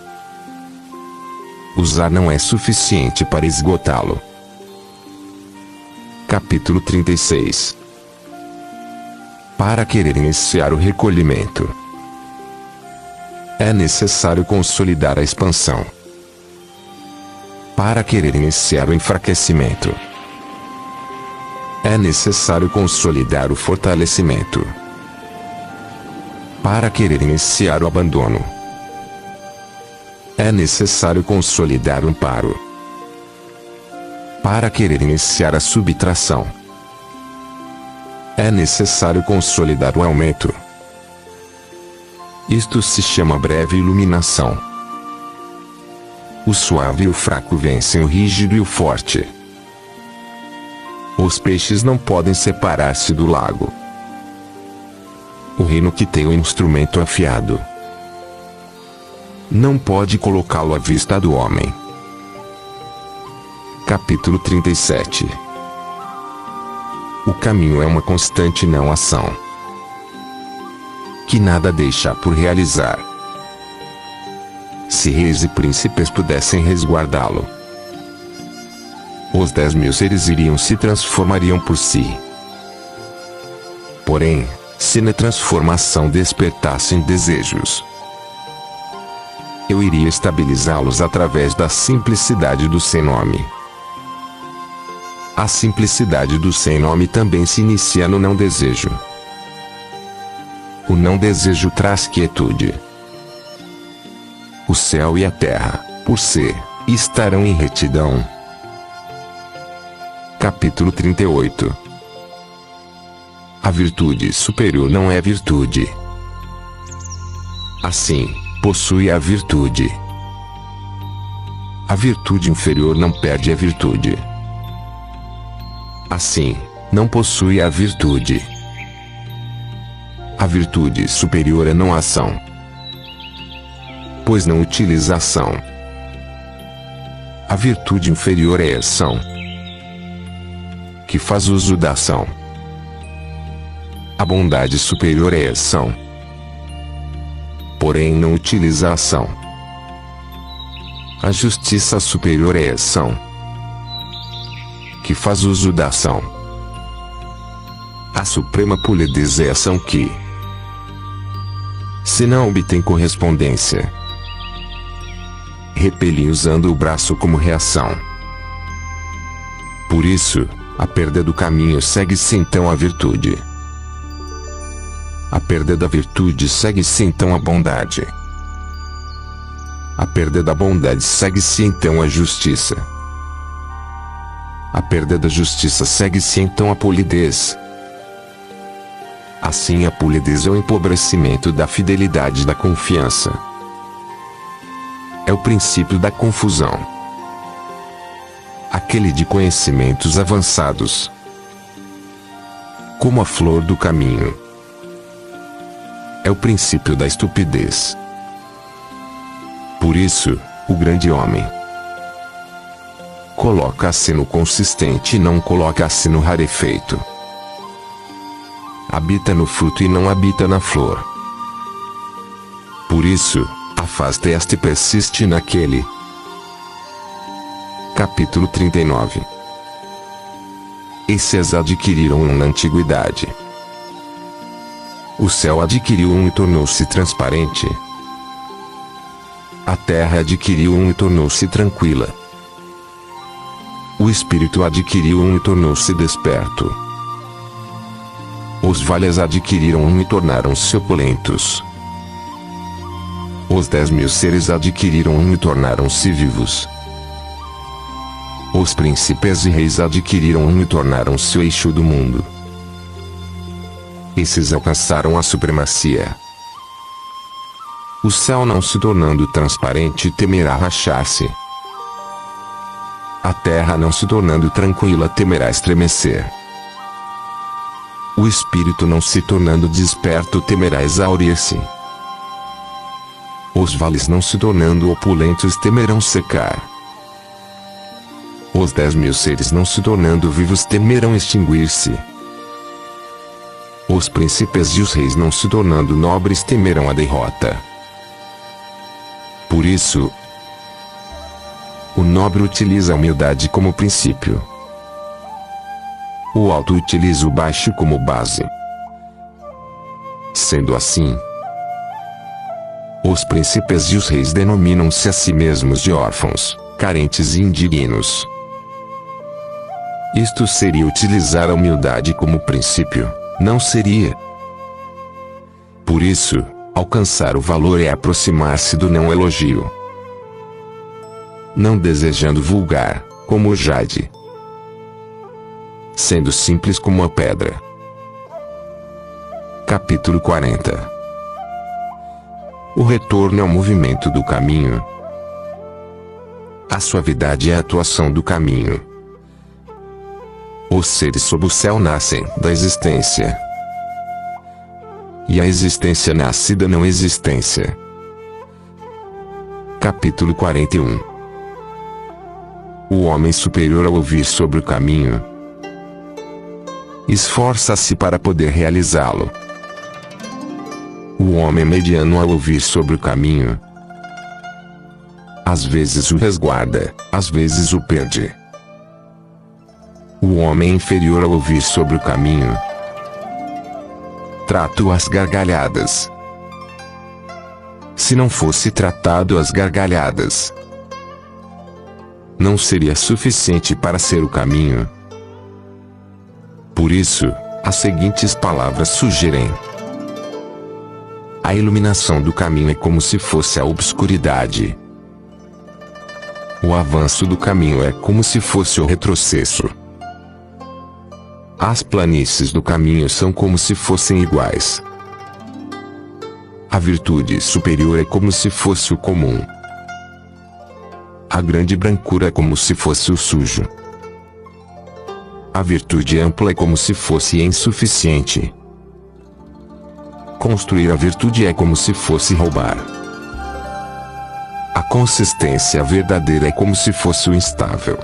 Usar não é suficiente para esgotá-lo. Capítulo 36. Para querer iniciar o recolhimento, é necessário consolidar a expansão. Para querer iniciar o enfraquecimento, é necessário consolidar o fortalecimento. Para querer iniciar o abandono, é necessário consolidar o amparo. Para querer iniciar a subtração, é necessário consolidar o aumento. Isto se chama breve iluminação. O suave e o fraco vencem o rígido e o forte. Os peixes não podem separar-se do lago. O reino que tem o instrumento afiado não pode colocá-lo à vista do homem. Capítulo 37. O caminho é uma constante não ação, que nada deixa por realizar. Se reis e príncipes pudessem resguardá-lo, os 10.000 seres iriam se transformariam por si. Porém, se na transformação despertassem desejos, eu iria estabilizá-los através da simplicidade do sem nome. A simplicidade do sem nome também se inicia no não desejo. O não desejo traz quietude. O céu e a terra, por ser, estarão em retidão. Capítulo 38. A virtude superior não é virtude. Assim, possui a virtude. A virtude inferior não perde a virtude. Assim, não possui a virtude. A virtude superior é não ação, pois não utiliza ação. A virtude inferior é ação, que faz uso da ação. A bondade superior é ação, porém não utiliza a ação. A justiça superior é ação, que faz uso da ação. A suprema polidez é ação que, se não obtém correspondência, repele usando o braço como reação. Por isso, a perda do caminho segue-se então a virtude. A perda da virtude segue-se então a bondade. A perda da bondade segue-se então a justiça. A perda da justiça segue-se então a polidez. Assim a polidez é o empobrecimento da fidelidade e da confiança. É o princípio da confusão. Aquele de conhecimentos avançados. Como a flor do caminho. É o princípio da estupidez. Por isso, o grande homem coloca-se no consistente e não coloca-se no rarefeito. Habita no fruto e não habita na flor. Por isso, afasta esta e persiste naquele. Capítulo 39. Esses adquiriram um na antiguidade. O céu adquiriu um e tornou-se transparente. A terra adquiriu um e tornou-se tranquila. O espírito adquiriu um e tornou-se desperto. Os vales adquiriram um e tornaram-se opulentos. Os 10.000 seres adquiriram um e tornaram-se vivos. Os príncipes e reis adquiriram um e tornaram-se o eixo do mundo. Esses alcançaram a supremacia. O céu não se tornando transparente temerá rachar-se. A terra não se tornando tranquila temerá estremecer. O espírito não se tornando desperto temerá exaurir-se. Os vales não se tornando opulentos temerão secar. Os 10.000 seres não se tornando vivos temerão extinguir-se. Os príncipes e os reis não se tornando nobres temerão a derrota. Por isso, o nobre utiliza a humildade como princípio. O alto utiliza o baixo como base. Sendo assim, os príncipes e os reis denominam-se a si mesmos de órfãos, carentes e indignos. Isto seria utilizar a humildade como princípio, não seria. Por isso, alcançar o valor é aproximar-se do não elogio. Não desejando vulgar, como o jade. Sendo simples como a pedra. Capítulo 40. O retorno ao movimento do caminho. A suavidade é a atuação do caminho. Os seres sob o céu nascem da existência. E a existência nasce da não existência. Capítulo 41. O homem superior ao ouvir sobre o caminho esforça-se para poder realizá-lo. O homem mediano ao ouvir sobre o caminho às vezes o resguarda, às vezes o perde. O homem inferior ao ouvir sobre o caminho trata-o às gargalhadas. Se não fosse tratado às gargalhadas, não seria suficiente para ser o caminho. Por isso, as seguintes palavras sugerem: a iluminação do caminho é como se fosse a obscuridade. O avanço do caminho é como se fosse o retrocesso. As planícies do caminho são como se fossem iguais. A virtude superior é como se fosse o comum. A grande brancura é como se fosse o sujo. A virtude ampla é como se fosse insuficiente. Construir a virtude é como se fosse roubar. A consistência verdadeira é como se fosse o instável.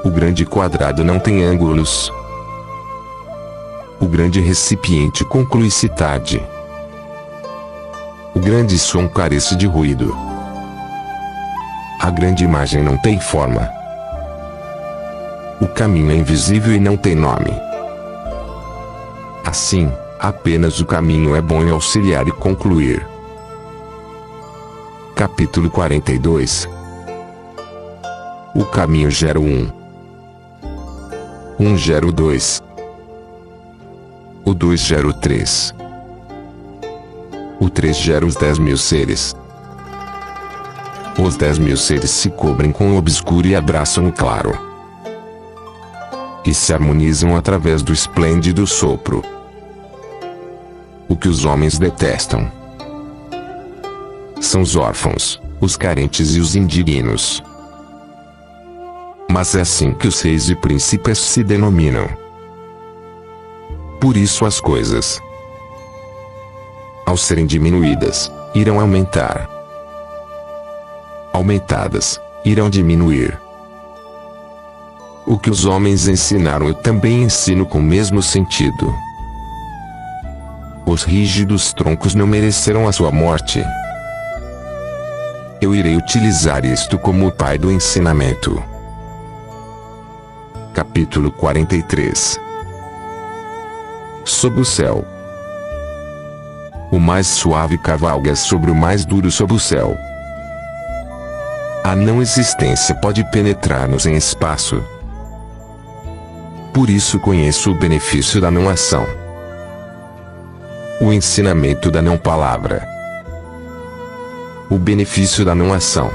O grande quadrado não tem ângulos. O grande recipiente conclui-se tarde. O grande som carece de ruído. A grande imagem não tem forma. O caminho é invisível e não tem nome. Assim, apenas o caminho é bom em auxiliar e concluir. Capítulo 42. O caminho gera o 1 gera o 2. O 2 gera o 3. O 3 gera os 10.000 seres. Os 10.000 seres se cobrem com o obscuro e abraçam o claro. E se harmonizam através do esplêndido sopro. O que os homens detestam são os órfãos, os carentes e os indignos. Mas é assim que os reis e príncipes se denominam. Por isso as coisas, ao serem diminuídas, irão aumentar. Aumentadas, irão diminuir. O que os homens ensinaram eu também ensino com o mesmo sentido. Os rígidos troncos não mereceram a sua morte. Eu irei utilizar isto como o pai do ensinamento. Capítulo 43. Sob o céu. O mais suave cavalga sobre o mais duro sob o céu. A não existência pode penetrar-nos em espaço. Por isso conheço o benefício da não ação. O ensinamento da não palavra. O benefício da não ação.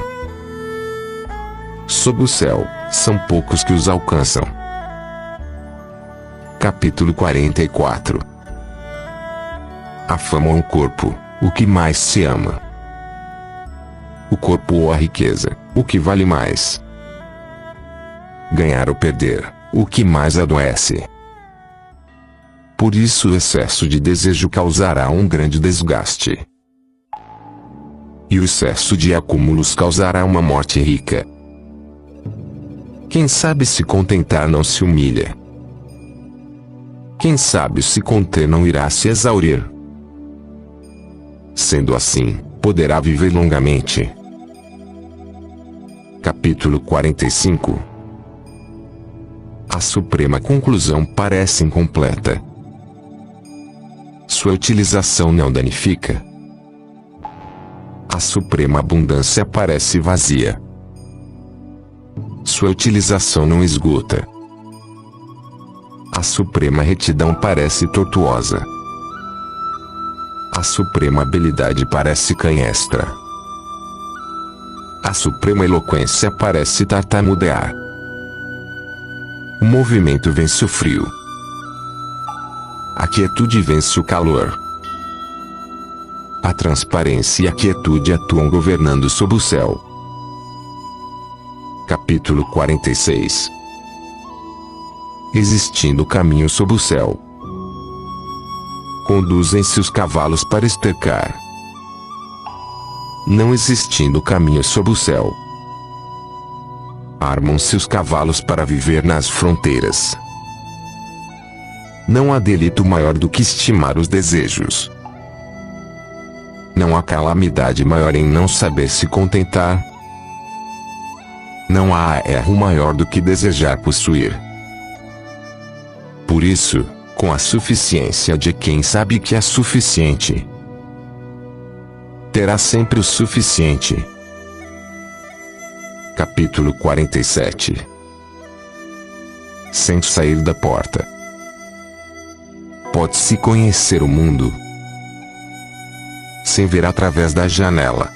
Sob o céu, são poucos que os alcançam. Capítulo 44. A fama ou o corpo, o que mais se ama? O corpo ou a riqueza, o que vale mais? Ganhar ou perder, o que mais adoece? Por isso o excesso de desejo causará um grande desgaste. E o excesso de acúmulos causará uma morte rica. Quem sabe se contentar não se humilha. Quem sabe se conter não irá se exaurir. Sendo assim, poderá viver longamente. Capítulo 45. A suprema conclusão parece incompleta. Sua utilização não danifica. A suprema abundância parece vazia. Sua utilização não esgota. A suprema retidão parece tortuosa. A suprema habilidade parece canhestra. A suprema eloquência parece tartamudear. O movimento vence o frio. A quietude vence o calor. A transparência e a quietude atuam governando sob o céu. Capítulo 46. Existindo caminho sob o céu, conduzem-se os cavalos para estercar. Não existindo caminho sob o céu, armam-se os cavalos para viver nas fronteiras. Não há delito maior do que estimar os desejos. Não há calamidade maior em não saber se contentar. Não há erro maior do que desejar possuir. Por isso, com a suficiência de quem sabe que é suficiente, terá sempre o suficiente. Capítulo 47. Sem sair da porta, pode-se conhecer o mundo. Sem ver através da janela,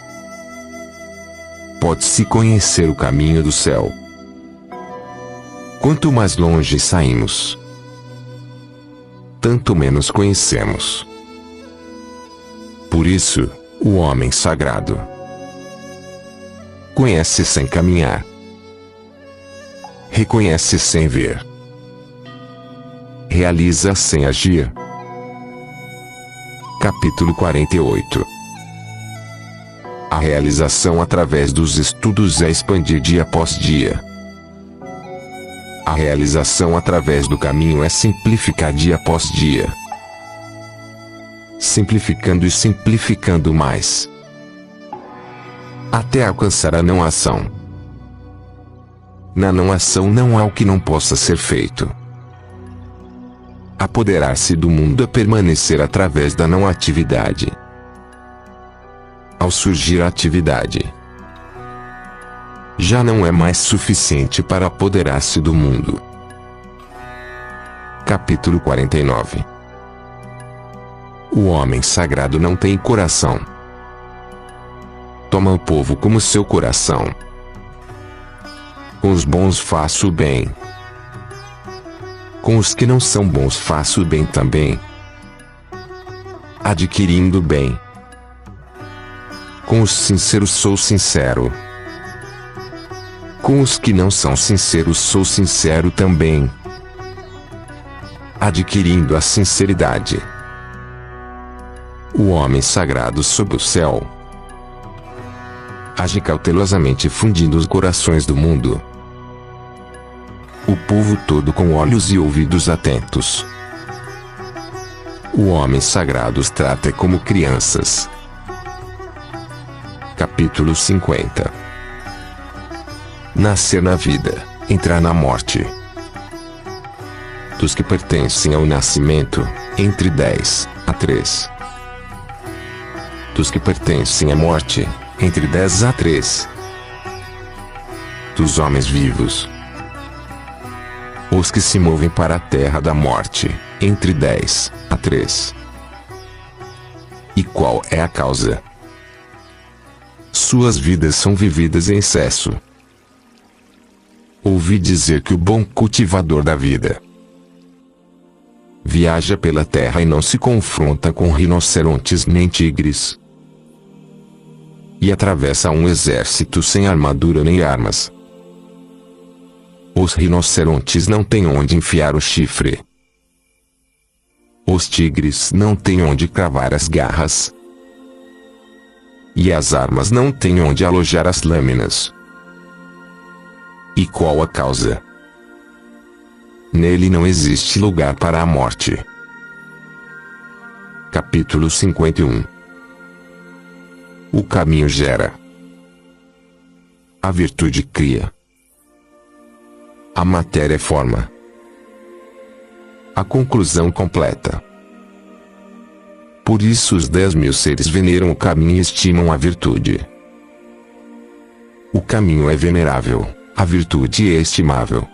pode-se conhecer o caminho do céu. Quanto mais longe saímos, tanto menos conhecemos. Por isso, o homem sagrado conhece sem caminhar, reconhece sem ver, realiza sem agir. Capítulo 48. A realização através dos estudos é expandir dia após dia. A realização através do caminho é simplificar dia após dia. Simplificando e simplificando mais, até alcançar a não ação. Na não ação não há o que não possa ser feito. Apoderar-se do mundo é permanecer através da não atividade. Ao surgir a atividade, já não é mais suficiente para apoderar-se do mundo. Capítulo 49. O homem sagrado não tem coração. Toma o povo como seu coração. Com os bons faço o bem. Com os que não são bons faço o bem também. Adquirindo o bem. Com os sinceros sou sincero. Com os que não são sinceros sou sincero também. Adquirindo a sinceridade. O homem sagrado sob o céu age cautelosamente fundindo os corações do mundo. O povo todo com olhos e ouvidos atentos. O homem sagrado os trata como crianças. Capítulo 50. Nascer na vida, entrar na morte. Dos que pertencem ao nascimento, entre 10 a 3. Dos que pertencem à morte, entre 10 a 3. Dos homens vivos, os que se movem para a terra da morte, entre 10 a 3. E qual é a causa? Suas vidas são vividas em excesso. Ouvi dizer que o bom cultivador da vida viaja pela terra e não se confronta com rinocerontes nem tigres. E atravessa um exército sem armadura nem armas. Os rinocerontes não têm onde enfiar o chifre. Os tigres não têm onde cravar as garras. E as armas não têm onde alojar as lâminas. E qual a causa? Nele não existe lugar para a morte. Capítulo 51. O caminho gera. A virtude cria. A matéria forma. A conclusão completa. Por isso os 10.000 seres veneram o caminho e estimam a virtude. O caminho é venerável, a virtude é estimável.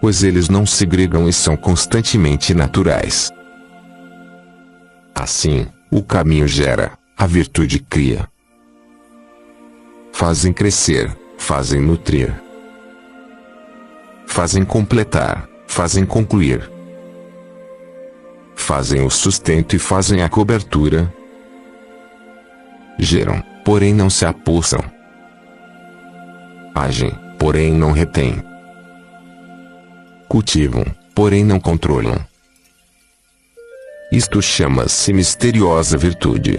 Pois eles não segregam e são constantemente naturais. Assim, o caminho gera, a virtude cria. Fazem crescer, fazem nutrir. Fazem completar, fazem concluir. Fazem o sustento e fazem a cobertura. Geram, porém não se apossam. Agem, porém não retêm. Cultivam, porém não controlam. Isto chama-se misteriosa virtude.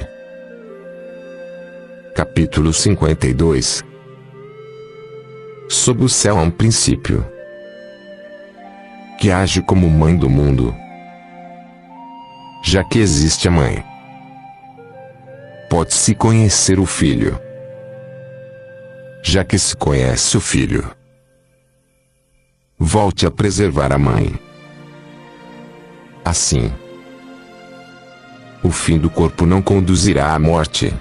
Capítulo 52. Sob o céu há um princípio que age como mãe do mundo. Já que existe a mãe, pode-se conhecer o filho. Já que se conhece o filho, volte a preservar a mãe. Assim, o fim do corpo não conduzirá à morte.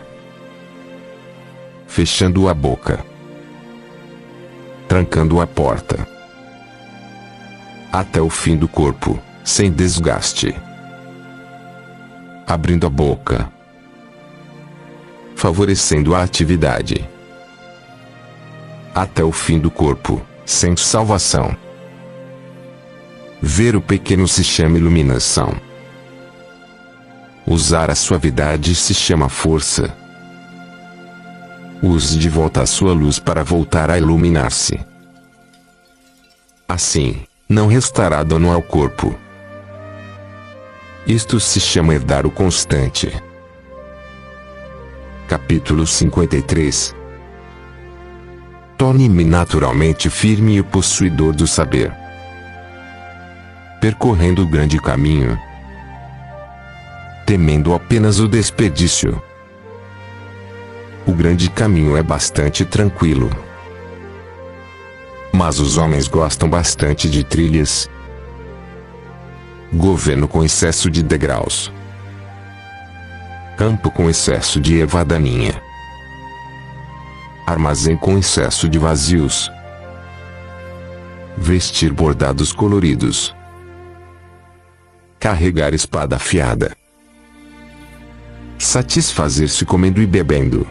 Fechando a boca, trancando a porta, até o fim do corpo, sem desgaste. Abrindo a boca, favorecendo a atividade, até o fim do corpo, sem salvação. Ver o pequeno se chama iluminação. Usar a suavidade se chama força. Use de volta a sua luz para voltar a iluminar-se. Assim, não restará dano ao corpo. Isto se chama herdar o constante. Capítulo 53. Torne-me naturalmente firme e o possuidor do saber. Percorrendo o grande caminho, temendo apenas o desperdício. O grande caminho é bastante tranquilo. Mas os homens gostam bastante de trilhas. Governo com excesso de degraus. Campo com excesso de erva daninha. Armazém com excesso de vazios. Vestir bordados coloridos. Carregar espada afiada. Satisfazer-se comendo e bebendo.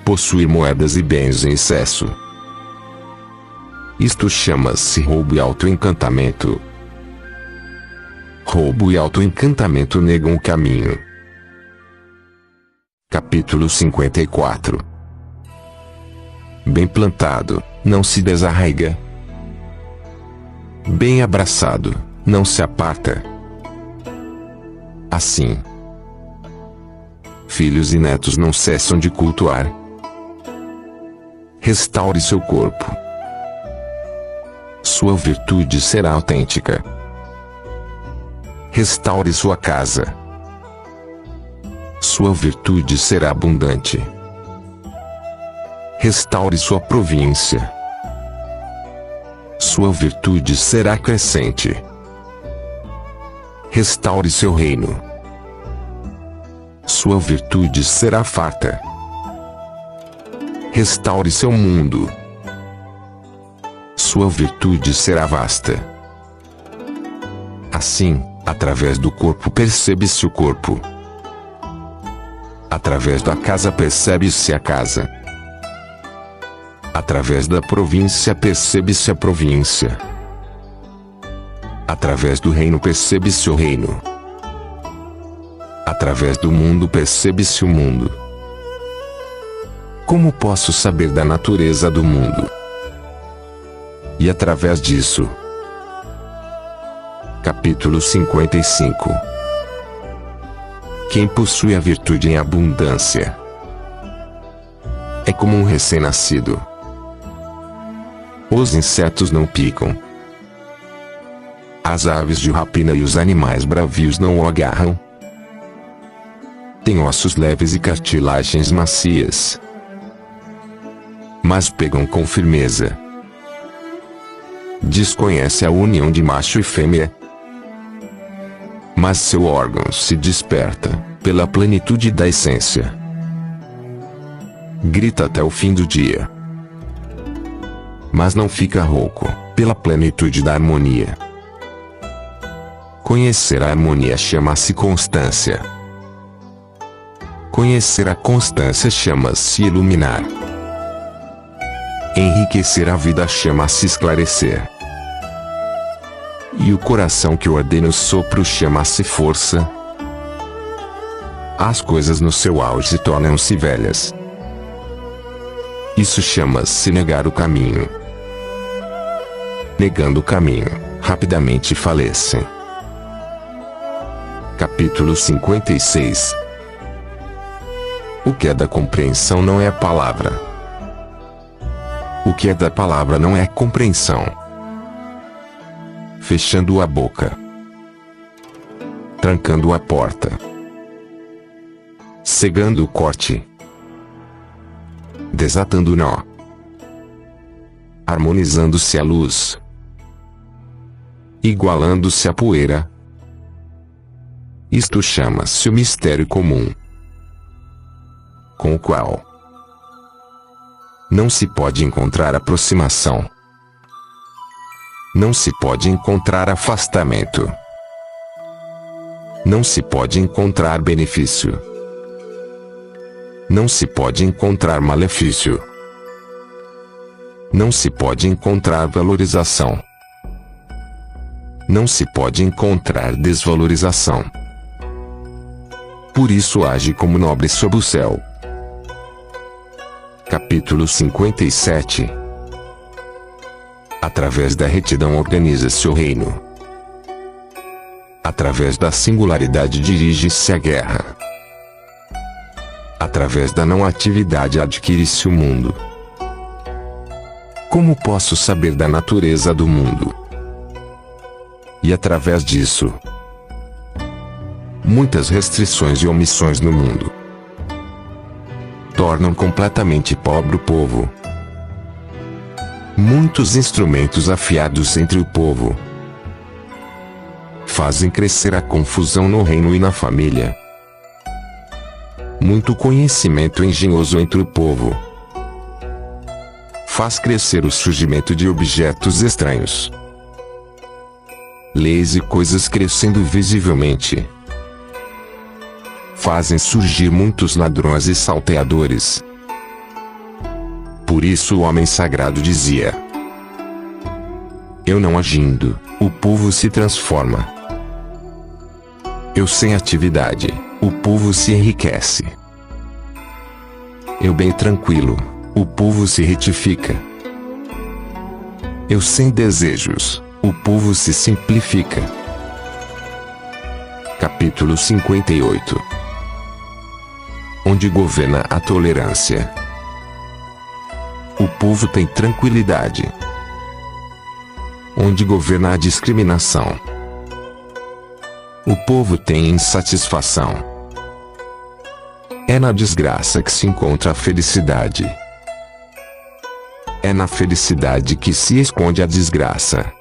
Possuir moedas e bens em excesso. Isto chama-se roubo e autoencantamento. Roubo e autoencantamento negam o caminho. Capítulo 54. Bem plantado, não se desarraiga. Bem abraçado, não se aparta. Assim, filhos e netos não cessam de cultuar. Restaure seu corpo. Sua virtude será autêntica. Restaure sua casa. Sua virtude será abundante. Restaure sua província. Sua virtude será crescente. Restaure seu reino. Sua virtude será farta. Restaure seu mundo. Sua virtude será vasta. Assim, através do corpo percebe-se o corpo. Através da casa percebe-se a casa. Através da província percebe-se a província. Através do reino percebe-se o reino. Através do mundo percebe-se o mundo. Como posso saber da natureza do mundo? E através disso. Capítulo 55. Quem possui a virtude em abundância é como um recém-nascido. Os insetos não picam. As aves de rapina e os animais bravios não o agarram. Tem ossos leves e cartilagens macias, mas pegam com firmeza. Desconhece a união de macho e fêmea, mas seu órgão se desperta, pela plenitude da essência. Grita até o fim do dia, mas não fica rouco, pela plenitude da harmonia. Conhecer a harmonia chama-se constância. Conhecer a constância chama-se iluminar. Enriquecer a vida chama-se esclarecer. E o coração que ordena o sopro chama-se força. As coisas no seu auge tornam-se velhas. Isso chama-se negar o caminho. Negando o caminho, rapidamente falecem. Capítulo 56. O que é da compreensão não é a palavra. O que é da palavra não é compreensão. Fechando a boca. Trancando a porta. Cegando o corte. Desatando o nó. Harmonizando-se a luz. Igualando-se a poeira. Isto chama-se o mistério comum, com o qual não se pode encontrar aproximação. Não se pode encontrar afastamento. Não se pode encontrar benefício. Não se pode encontrar malefício. Não se pode encontrar valorização. Não se pode encontrar desvalorização. Por isso age como nobre sob o céu. Capítulo 57. Através da retidão organiza-se o reino. Através da singularidade dirige-se a guerra. Através da não atividade adquire-se o mundo. Como posso saber da natureza do mundo? E através disso, muitas restrições e omissões no mundo tornam completamente pobre o povo. Muitos instrumentos afiados entre o povo fazem crescer a confusão no reino e na família. Muito conhecimento engenhoso entre o povo faz crescer o surgimento de objetos estranhos. Leis e coisas crescendo visivelmente fazem surgir muitos ladrões e salteadores. Por isso o homem sagrado dizia: eu não agindo, o povo se transforma. Eu sem atividade, o povo se enriquece. Eu bem tranquilo, o povo se retifica. Eu sem desejos, o povo se simplifica. Capítulo 58. Onde governa a tolerância, o povo tem tranquilidade. Onde governa a discriminação, o povo tem insatisfação. É na desgraça que se encontra a felicidade. É na felicidade que se esconde a desgraça.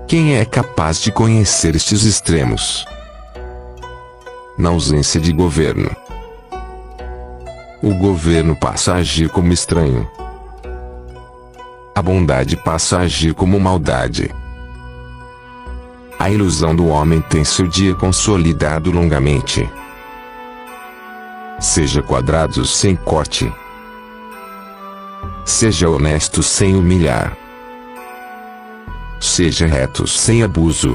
Quem é capaz de conhecer estes extremos? Na ausência de governo, o governo passa a agir como estranho. A bondade passa a agir como maldade. A ilusão do homem tem seu dia consolidado longamente. Seja quadrado sem corte. Seja honesto sem humilhar. Seja reto sem abuso.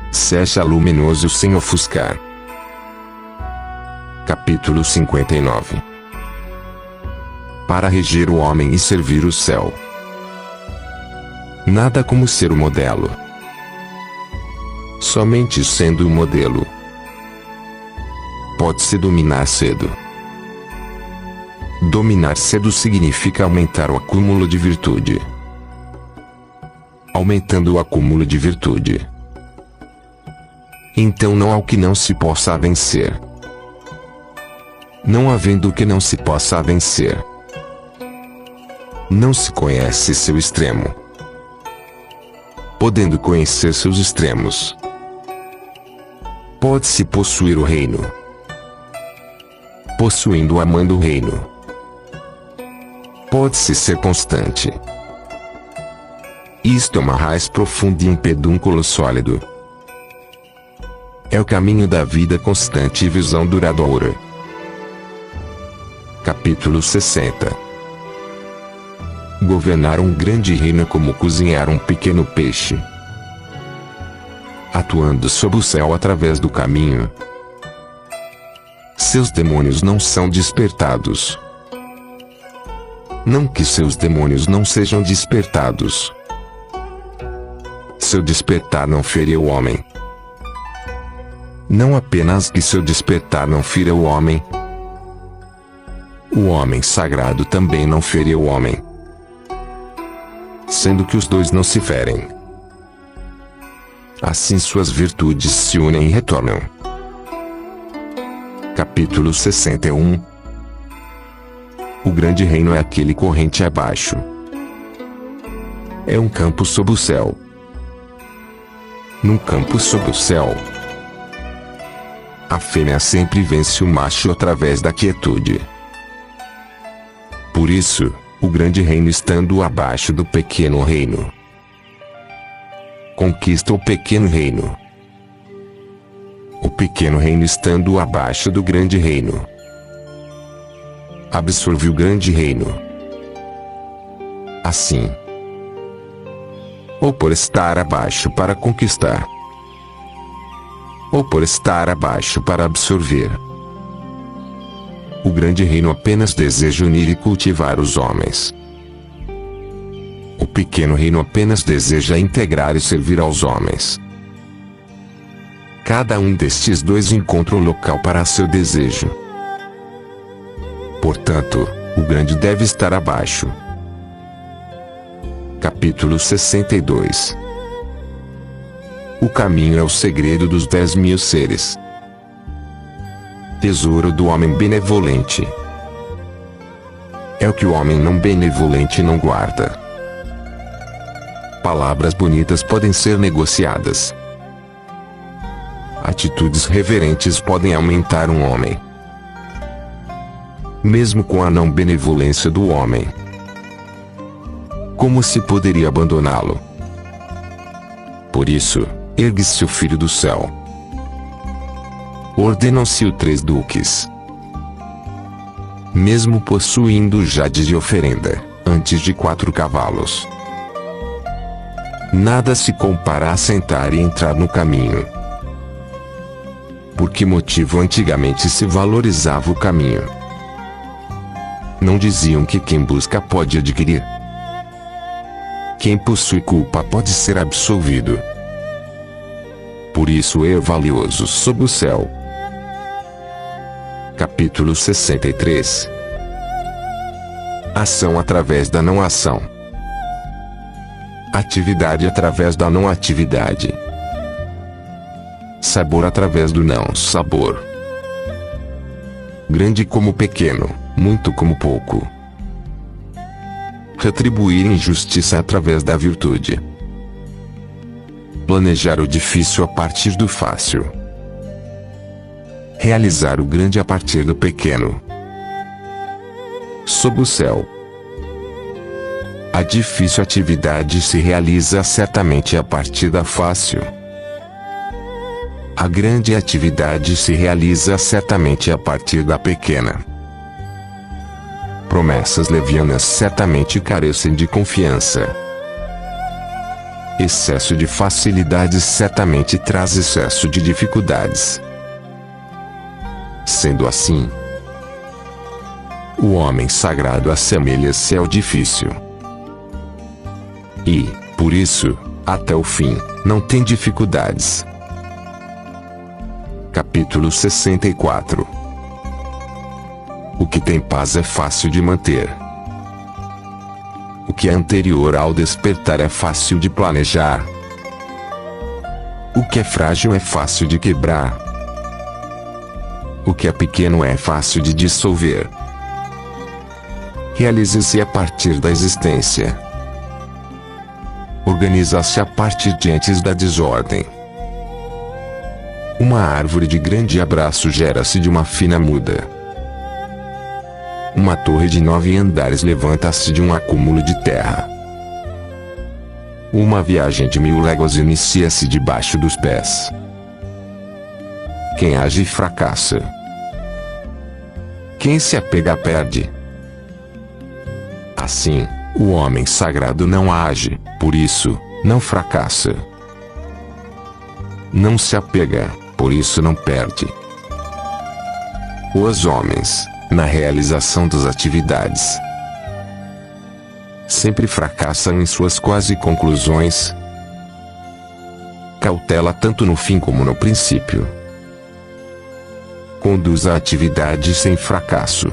Seja luminoso sem ofuscar. Capítulo 59. Para reger o homem e servir o céu. Nada como ser o modelo. Somente sendo o modelo pode-se dominar cedo. Dominar cedo significa aumentar o acúmulo de virtude. Aumentando o acúmulo de virtude, então não há o que não se possa vencer. Não havendo o que não se possa vencer, não se conhece seu extremo. Podendo conhecer seus extremos, pode-se possuir o reino. Possuindo amando o reino, pode-se ser constante. Isto é uma raiz profunda e um pedúnculo sólido. É o caminho da vida constante e visão duradoura. Capítulo 60. Governar um grande reino é como cozinhar um pequeno peixe, atuando sob o céu através do caminho. Seus demônios não são despertados. Não que seus demônios não sejam despertados. Seu despertar não fere o homem. Não apenas que seu despertar não fira o homem sagrado também não fere o homem. Sendo que os dois não se ferem. Assim suas virtudes se unem e retornam. Capítulo 61. O grande reino é aquele corrente abaixo. É um campo sob o céu. Num campo sob o céu, a fêmea sempre vence o macho através da quietude. Por isso, o grande reino estando abaixo do pequeno reino, conquista o pequeno reino. O pequeno reino estando abaixo do grande reino, absorve o grande reino. Assim, ou por estar abaixo para conquistar, ou por estar abaixo para absorver, o grande reino apenas deseja unir e cultivar os homens. O pequeno reino apenas deseja integrar e servir aos homens. Cada um destes dois encontra um local para seu desejo. Portanto, o grande deve estar abaixo. Capítulo 62. O caminho é o segredo dos 10.000 seres. Tesouro do homem benevolente. É o que o homem não benevolente não guarda. Palavras bonitas podem ser negociadas. Atitudes reverentes podem aumentar um homem, mesmo com a não benevolência do homem. Como se poderia abandoná-lo? Por isso, ergue-se o Filho do céu. Ordenam-se os 3 duques. Mesmo possuindo jade de oferenda, antes de 4 cavalos. Nada se compara a sentar e entrar no caminho. Por que motivo antigamente se valorizava o caminho? Não diziam que quem busca pode adquirir. Quem possui culpa pode ser absolvido. Por isso é valioso sob o céu. Capítulo 63. Ação através da não ação. Atividade através da não atividade. Sabor através do não sabor. Grande como pequeno, muito como pouco. Retribuir injustiça através da virtude. Planejar o difícil a partir do fácil. Realizar o grande a partir do pequeno. Sob o céu. A difícil atividade se realiza certamente a partir da fácil. A grande atividade se realiza certamente a partir da pequena. Promessas levianas certamente carecem de confiança. Excesso de facilidades certamente traz excesso de dificuldades. Sendo assim, o homem sagrado assemelha-se ao difícil. E, por isso, até o fim, não tem dificuldades. Capítulo 64. O que tem paz é fácil de manter. O que é anterior ao despertar é fácil de planejar. O que é frágil é fácil de quebrar. O que é pequeno é fácil de dissolver. Realize-se a partir da existência. Organiza-se a partir de antes da desordem. Uma árvore de grande abraço gera-se de uma fina muda. Uma torre de 9 andares levanta-se de um acúmulo de terra. Uma viagem de 1000 léguas inicia-se debaixo dos pés. Quem age fracassa. Quem se apega perde. Assim, o homem sagrado não age, por isso, não fracassa. Não se apega, por isso não perde. Os homens, na realização das atividades, sempre fracassam em suas quase conclusões. Cautela tanto no fim como no princípio. Conduz a atividade sem fracasso.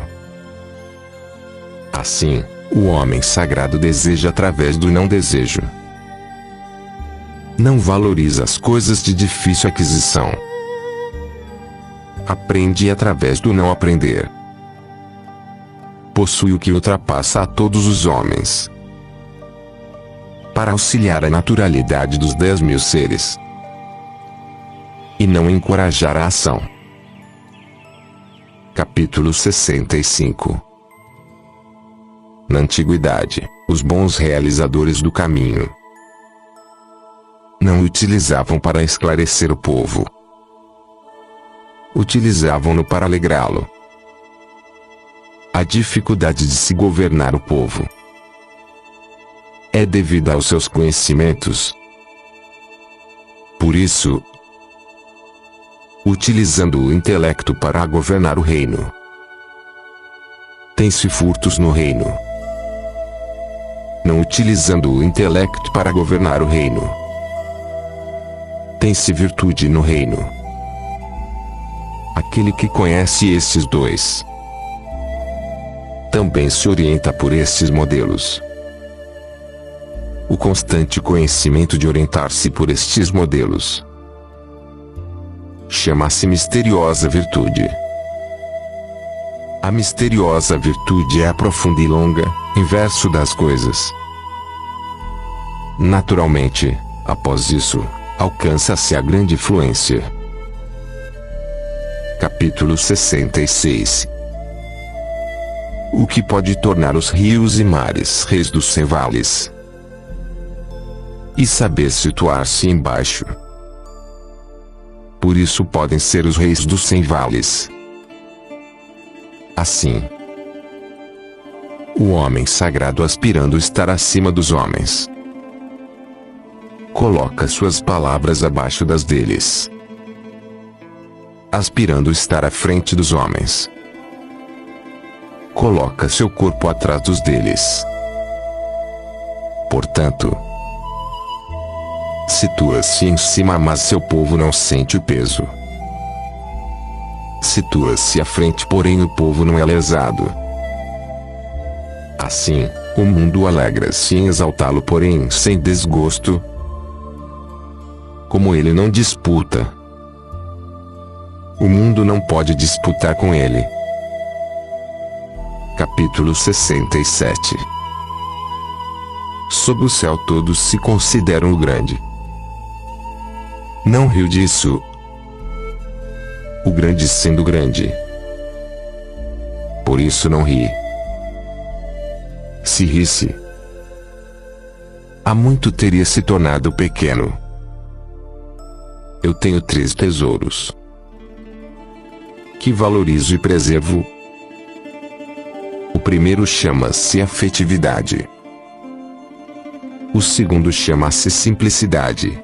Assim, o homem sagrado deseja através do não desejo. Não valoriza as coisas de difícil aquisição. Aprende através do não aprender. Possui o que ultrapassa a todos os homens. Para auxiliar a naturalidade dos 10.000 seres. E não encorajar a ação. Capítulo 65. Na antiguidade, os bons realizadores do caminho não o utilizavam para esclarecer o povo. Utilizavam-no para alegrá-lo. A dificuldade de se governar o povo é devida aos seus conhecimentos. Por isso, utilizando o intelecto para governar o reino, tem-se furtos no reino. Não utilizando o intelecto para governar o reino, tem-se virtude no reino. Aquele que conhece estes dois também se orienta por estes modelos. O constante conhecimento de orientar-se por estes modelos chama-se misteriosa virtude. A misteriosa virtude é a profunda e longa, inverso das coisas. Naturalmente, após isso, alcança-se a grande fluência. Capítulo 66. O que pode tornar os rios e mares reis dos sem vales? E saber situar-se embaixo. Por isso podem ser os reis dos sem vales. Assim, o homem sagrado, aspirando estar acima dos homens, coloca suas palavras abaixo das deles. Aspirando estar à frente dos homens, coloca seu corpo atrás dos deles. Portanto, situa-se em cima, mas seu povo não sente o peso. Situa-se à frente, porém o povo não é lesado. Assim, o mundo alegra-se em exaltá-lo, porém sem desgosto. Como ele não disputa, o mundo não pode disputar com ele. Capítulo 67. Sob o céu todos se consideram o grande. Não riu disso, o grande sendo grande. Por isso não ri. Se risse, há muito teria se tornado pequeno. Eu tenho 3 tesouros que valorizo e preservo. O primeiro chama-se afetividade. O segundo chama-se simplicidade.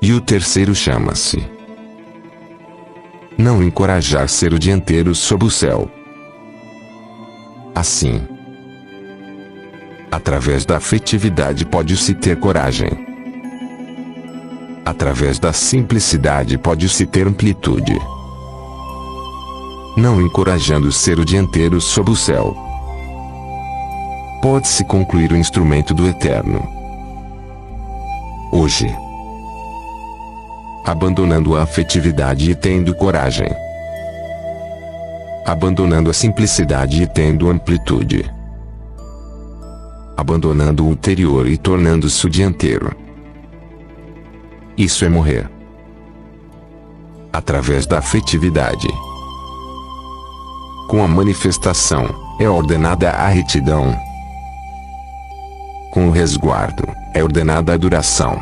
E o terceiro chama-se não encorajar ser o dianteiro sob o céu. Assim, através da afetividade pode-se ter coragem. Através da simplicidade pode-se ter amplitude. Não encorajando ser o dianteiro sob o céu, pode-se concluir o instrumento do Eterno. Hoje, abandonando a afetividade e tendo coragem, abandonando a simplicidade e tendo amplitude, abandonando o ulterior e tornando-se o dianteiro. Isso é morrer. Através da afetividade, com a manifestação, é ordenada a retidão. Com o resguardo, é ordenada a duração.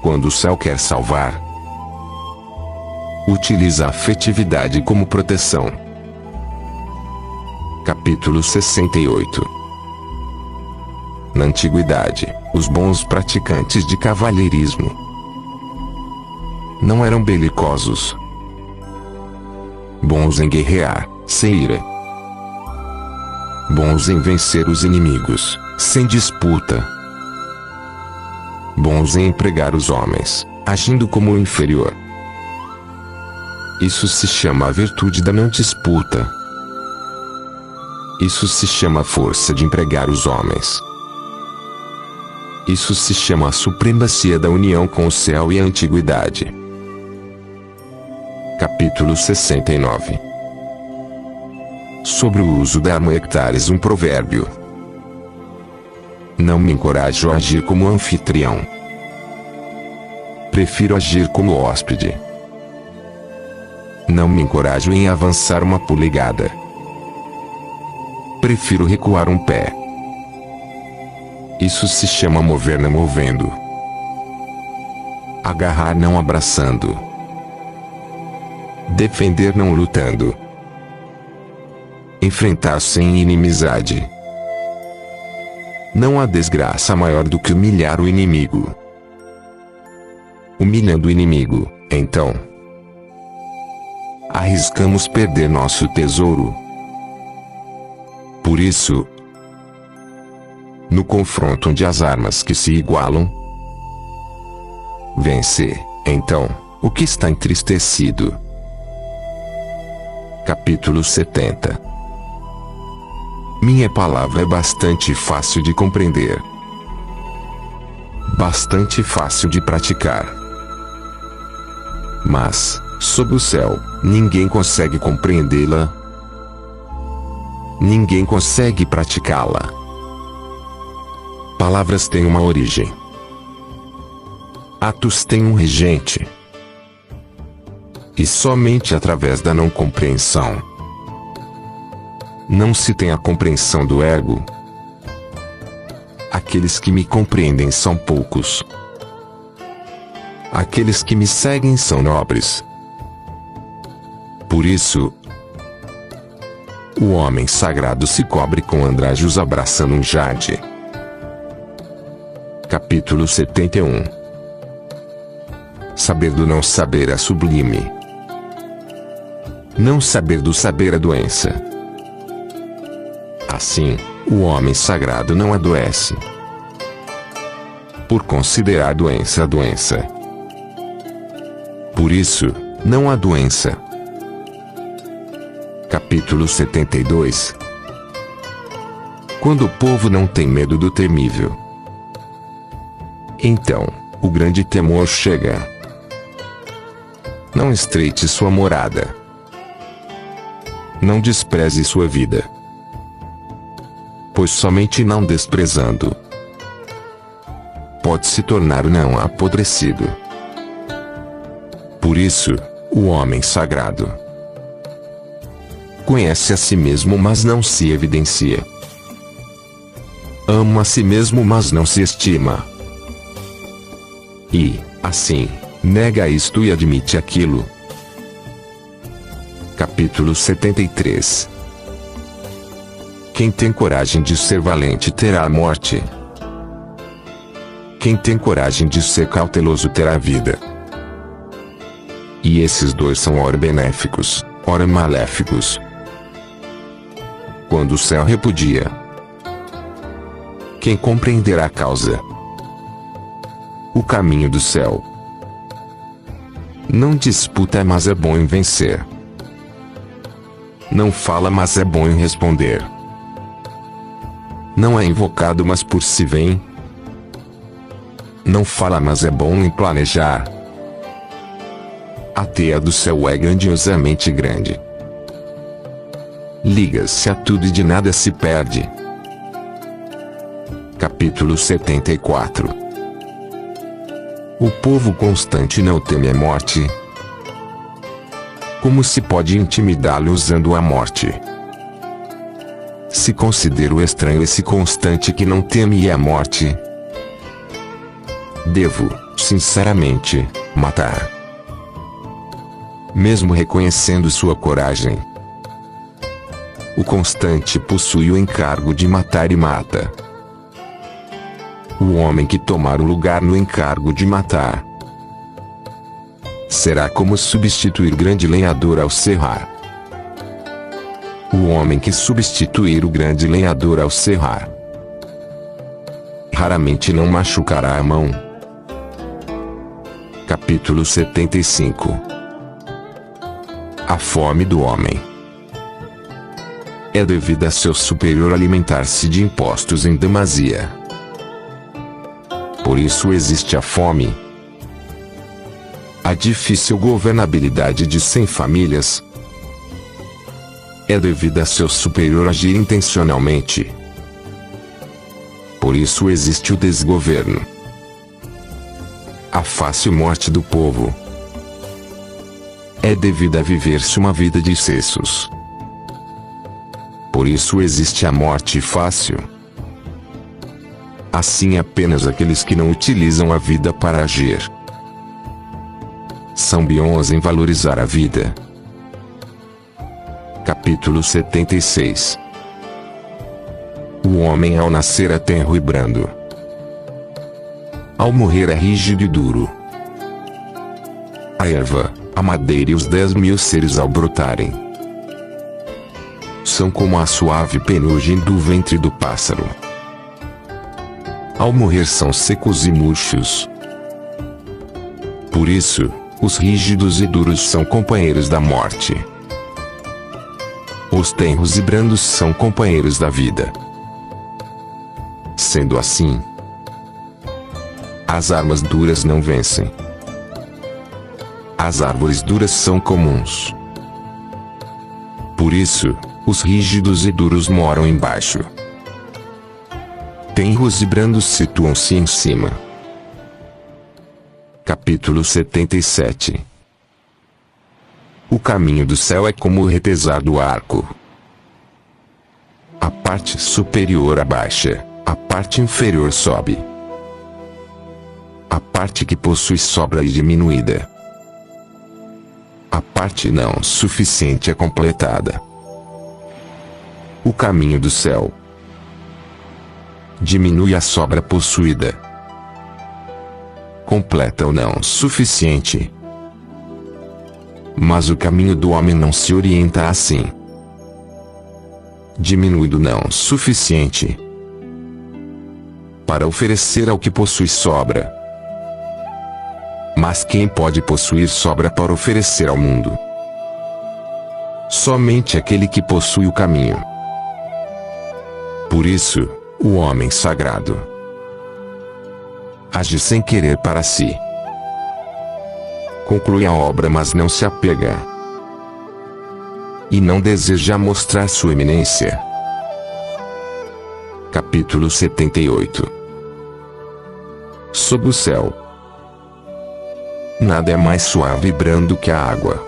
Quando o céu quer salvar, utiliza a afetividade como proteção. Capítulo 68. Na antiguidade, os bons praticantes de cavalheirismo não eram belicosos, bons em guerrear, sem ira, bons em vencer os inimigos, sem disputa, bons em empregar os homens, agindo como o inferior. Isso se chama a virtude da não disputa. Isso se chama a força de empregar os homens. Isso se chama a supremacia da união com o céu e a antiguidade. Capítulo 69. Sobre o uso da arma hectares, um provérbio. Não me encorajo a agir como anfitrião. Prefiro agir como hóspede. Não me encorajo em avançar uma polegada. Prefiro recuar um pé. Isso se chama mover não movendo. Agarrar não abraçando. Defender não lutando. Enfrentar sem inimizade. Não há desgraça maior do que humilhar o inimigo. Humilhando o inimigo, então, arriscamos perder nosso tesouro. Por isso, no confronto onde as armas que se igualam, vence, então, o que está entristecido. Capítulo 70. Minha palavra é bastante fácil de compreender, bastante fácil de praticar. Mas, sob o céu, ninguém consegue compreendê-la, ninguém consegue praticá-la. Palavras têm uma origem. Atos têm um regente. E somente através da não compreensão não se tem a compreensão do ego. Aqueles que me compreendem são poucos. Aqueles que me seguem são nobres. Por isso, o homem sagrado se cobre com andrajos abraçando um jade. Capítulo 71. Saber do não saber é sublime. Não saber do saber é doença. Assim, o homem sagrado não adoece, por considerar doença a doença. Por isso, não há doença. Capítulo 72. Quando o povo não tem medo do temível, então, o grande temor chega. Não estreite sua morada. Não despreze sua vida. Pois somente não desprezando pode se tornar não apodrecido. Por isso, o homem sagrado conhece a si mesmo, mas não se evidencia. Ama a si mesmo, mas não se estima. E, assim, nega isto e admite aquilo. Capítulo 73. Quem tem coragem de ser valente terá a morte. Quem tem coragem de ser cauteloso terá a vida. E esses dois são ora benéficos, ora maléficos. Quando o céu repudia, quem compreenderá a causa? O caminho do céu não disputa, mas é bom em vencer. Não fala, mas é bom em responder. Não é invocado, mas por si vem. Não fala, mas é bom em planejar. A teia do céu é grandiosamente grande. Liga-se a tudo e de nada se perde. Capítulo 74. O povo constante não teme a morte. Como se pode intimidá-lo usando a morte? Se considero estranho esse constante que não teme a morte, devo, sinceramente, matar. Mesmo reconhecendo sua coragem, o constante possui o encargo de matar e mata. O homem que tomar o lugar no encargo de matar será como substituir grande lenhador ao serrar. O homem que substituir o grande lenhador ao serrar raramente não machucará a mão. Capítulo 75. A fome do homem é devida a seu superior alimentar-se de impostos em demasia. Por isso existe a fome. A difícil governabilidade de 100 famílias é devida a seu superior agir intencionalmente. Por isso existe o desgoverno. A fácil morte do povo é devida a viver-se uma vida de excessos. Por isso existe a morte fácil. Assim, apenas aqueles que não utilizam a vida para agir são bons em valorizar a vida. Capítulo 76. O homem ao nascer é tenro e brando. Ao morrer é rígido e duro. A erva, a madeira e os 10.000 seres ao brotarem são como a suave penugem do ventre do pássaro. Ao morrer são secos e murchos. Por isso, os rígidos e duros são companheiros da morte. Os tenros e brandos são companheiros da vida. Sendo assim, as armas duras não vencem. As árvores duras são comuns. Por isso, os rígidos e duros moram embaixo. tenros e brandos situam-se em cima. Capítulo 77. O caminho do céu é como o retesar do arco. A parte superior abaixa, a parte inferior sobe. A parte que possui sobra é diminuída. A parte não suficiente é completada. O caminho do céu diminui a sobra possuída. Completa o não suficiente. Mas o caminho do homem não se orienta assim. Diminui do não suficiente para oferecer ao que possui sobra. Mas quem pode possuir sobra para oferecer ao mundo? Somente aquele que possui o caminho. Por isso, o homem sagrado age sem querer para si. Conclui a obra, mas não se apega. E não deseja mostrar sua eminência. Capítulo 78. Sob o céu, nada é mais suave e brando que a água.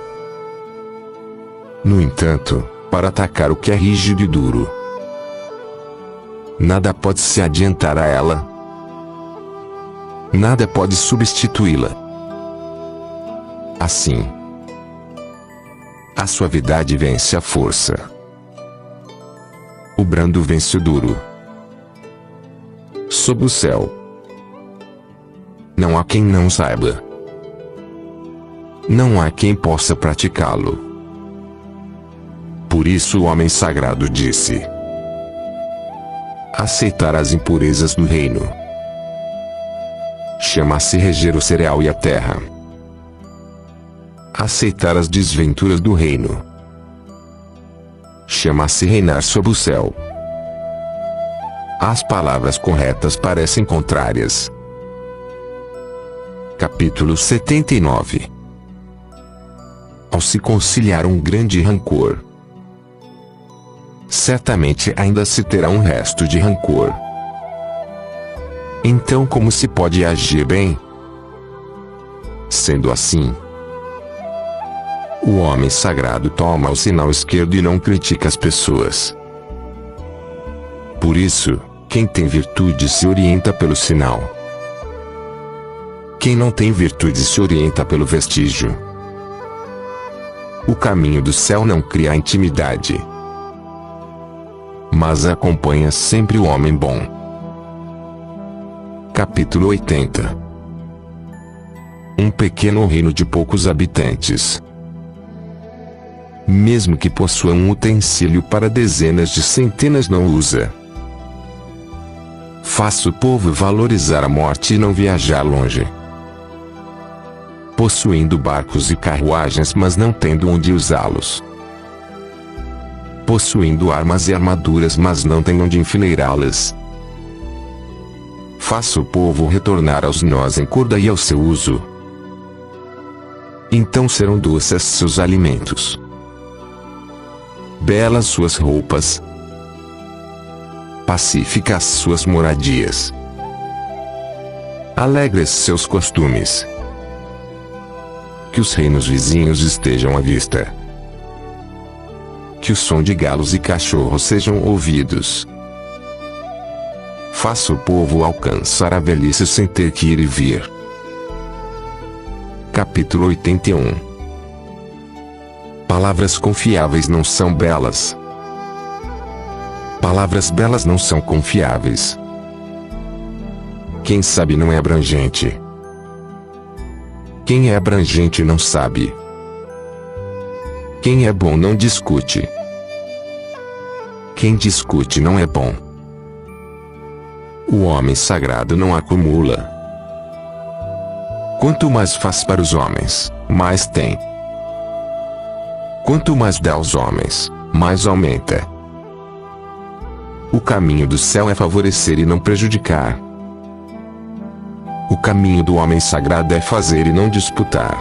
No entanto, para atacar o que é rígido e duro, nada pode se adiantar a ela. Nada pode substituí-la. Assim, a suavidade vence a força. O brando vence o duro. Sob o céu, não há quem não saiba. Não há quem possa praticá-lo. Por isso o homem sagrado disse: aceitar as impurezas do reino chama-se reger o cereal e a terra. Aceitar as desventuras do reino chama-se reinar sob o céu. As palavras corretas parecem contrárias. Capítulo 79. Ao se conciliar um grande rancor, certamente ainda se terá um resto de rancor. Então como se pode agir bem? Sendo assim, o homem sagrado toma o sinal esquerdo e não critica as pessoas. Por isso, quem tem virtude se orienta pelo sinal. Quem não tem virtude se orienta pelo vestígio. O caminho do céu não cria intimidade, mas acompanha sempre o homem bom. Capítulo 80. Um pequeno reino de poucos habitantes, mesmo que possua um utensílio para dezenas de centenas, não usa. Faça o povo valorizar a morte e não viajar longe. Possuindo barcos e carruagens, mas não tendo onde usá-los. Possuindo armas e armaduras, mas não tem onde enfileirá-las. Faça o povo retornar aos nós em corda e ao seu uso. Então serão doces seus alimentos, belas suas roupas, pacíficas suas moradias, alegres seus costumes. Que os reinos vizinhos estejam à vista. Que o som de galos e cachorros sejam ouvidos. Faça o povo alcançar a velhice sem ter que ir e vir. Capítulo 81. Palavras confiáveis não são belas. Palavras belas não são confiáveis. Quem sabe não é abrangente. Quem é abrangente não sabe. Quem é bom não discute. Quem discute não é bom. O homem sagrado não acumula. Quanto mais faz para os homens, mais tem. Quanto mais dá aos homens, mais aumenta. O caminho do céu é favorecer e não prejudicar. O caminho do homem sagrado é fazer e não disputar.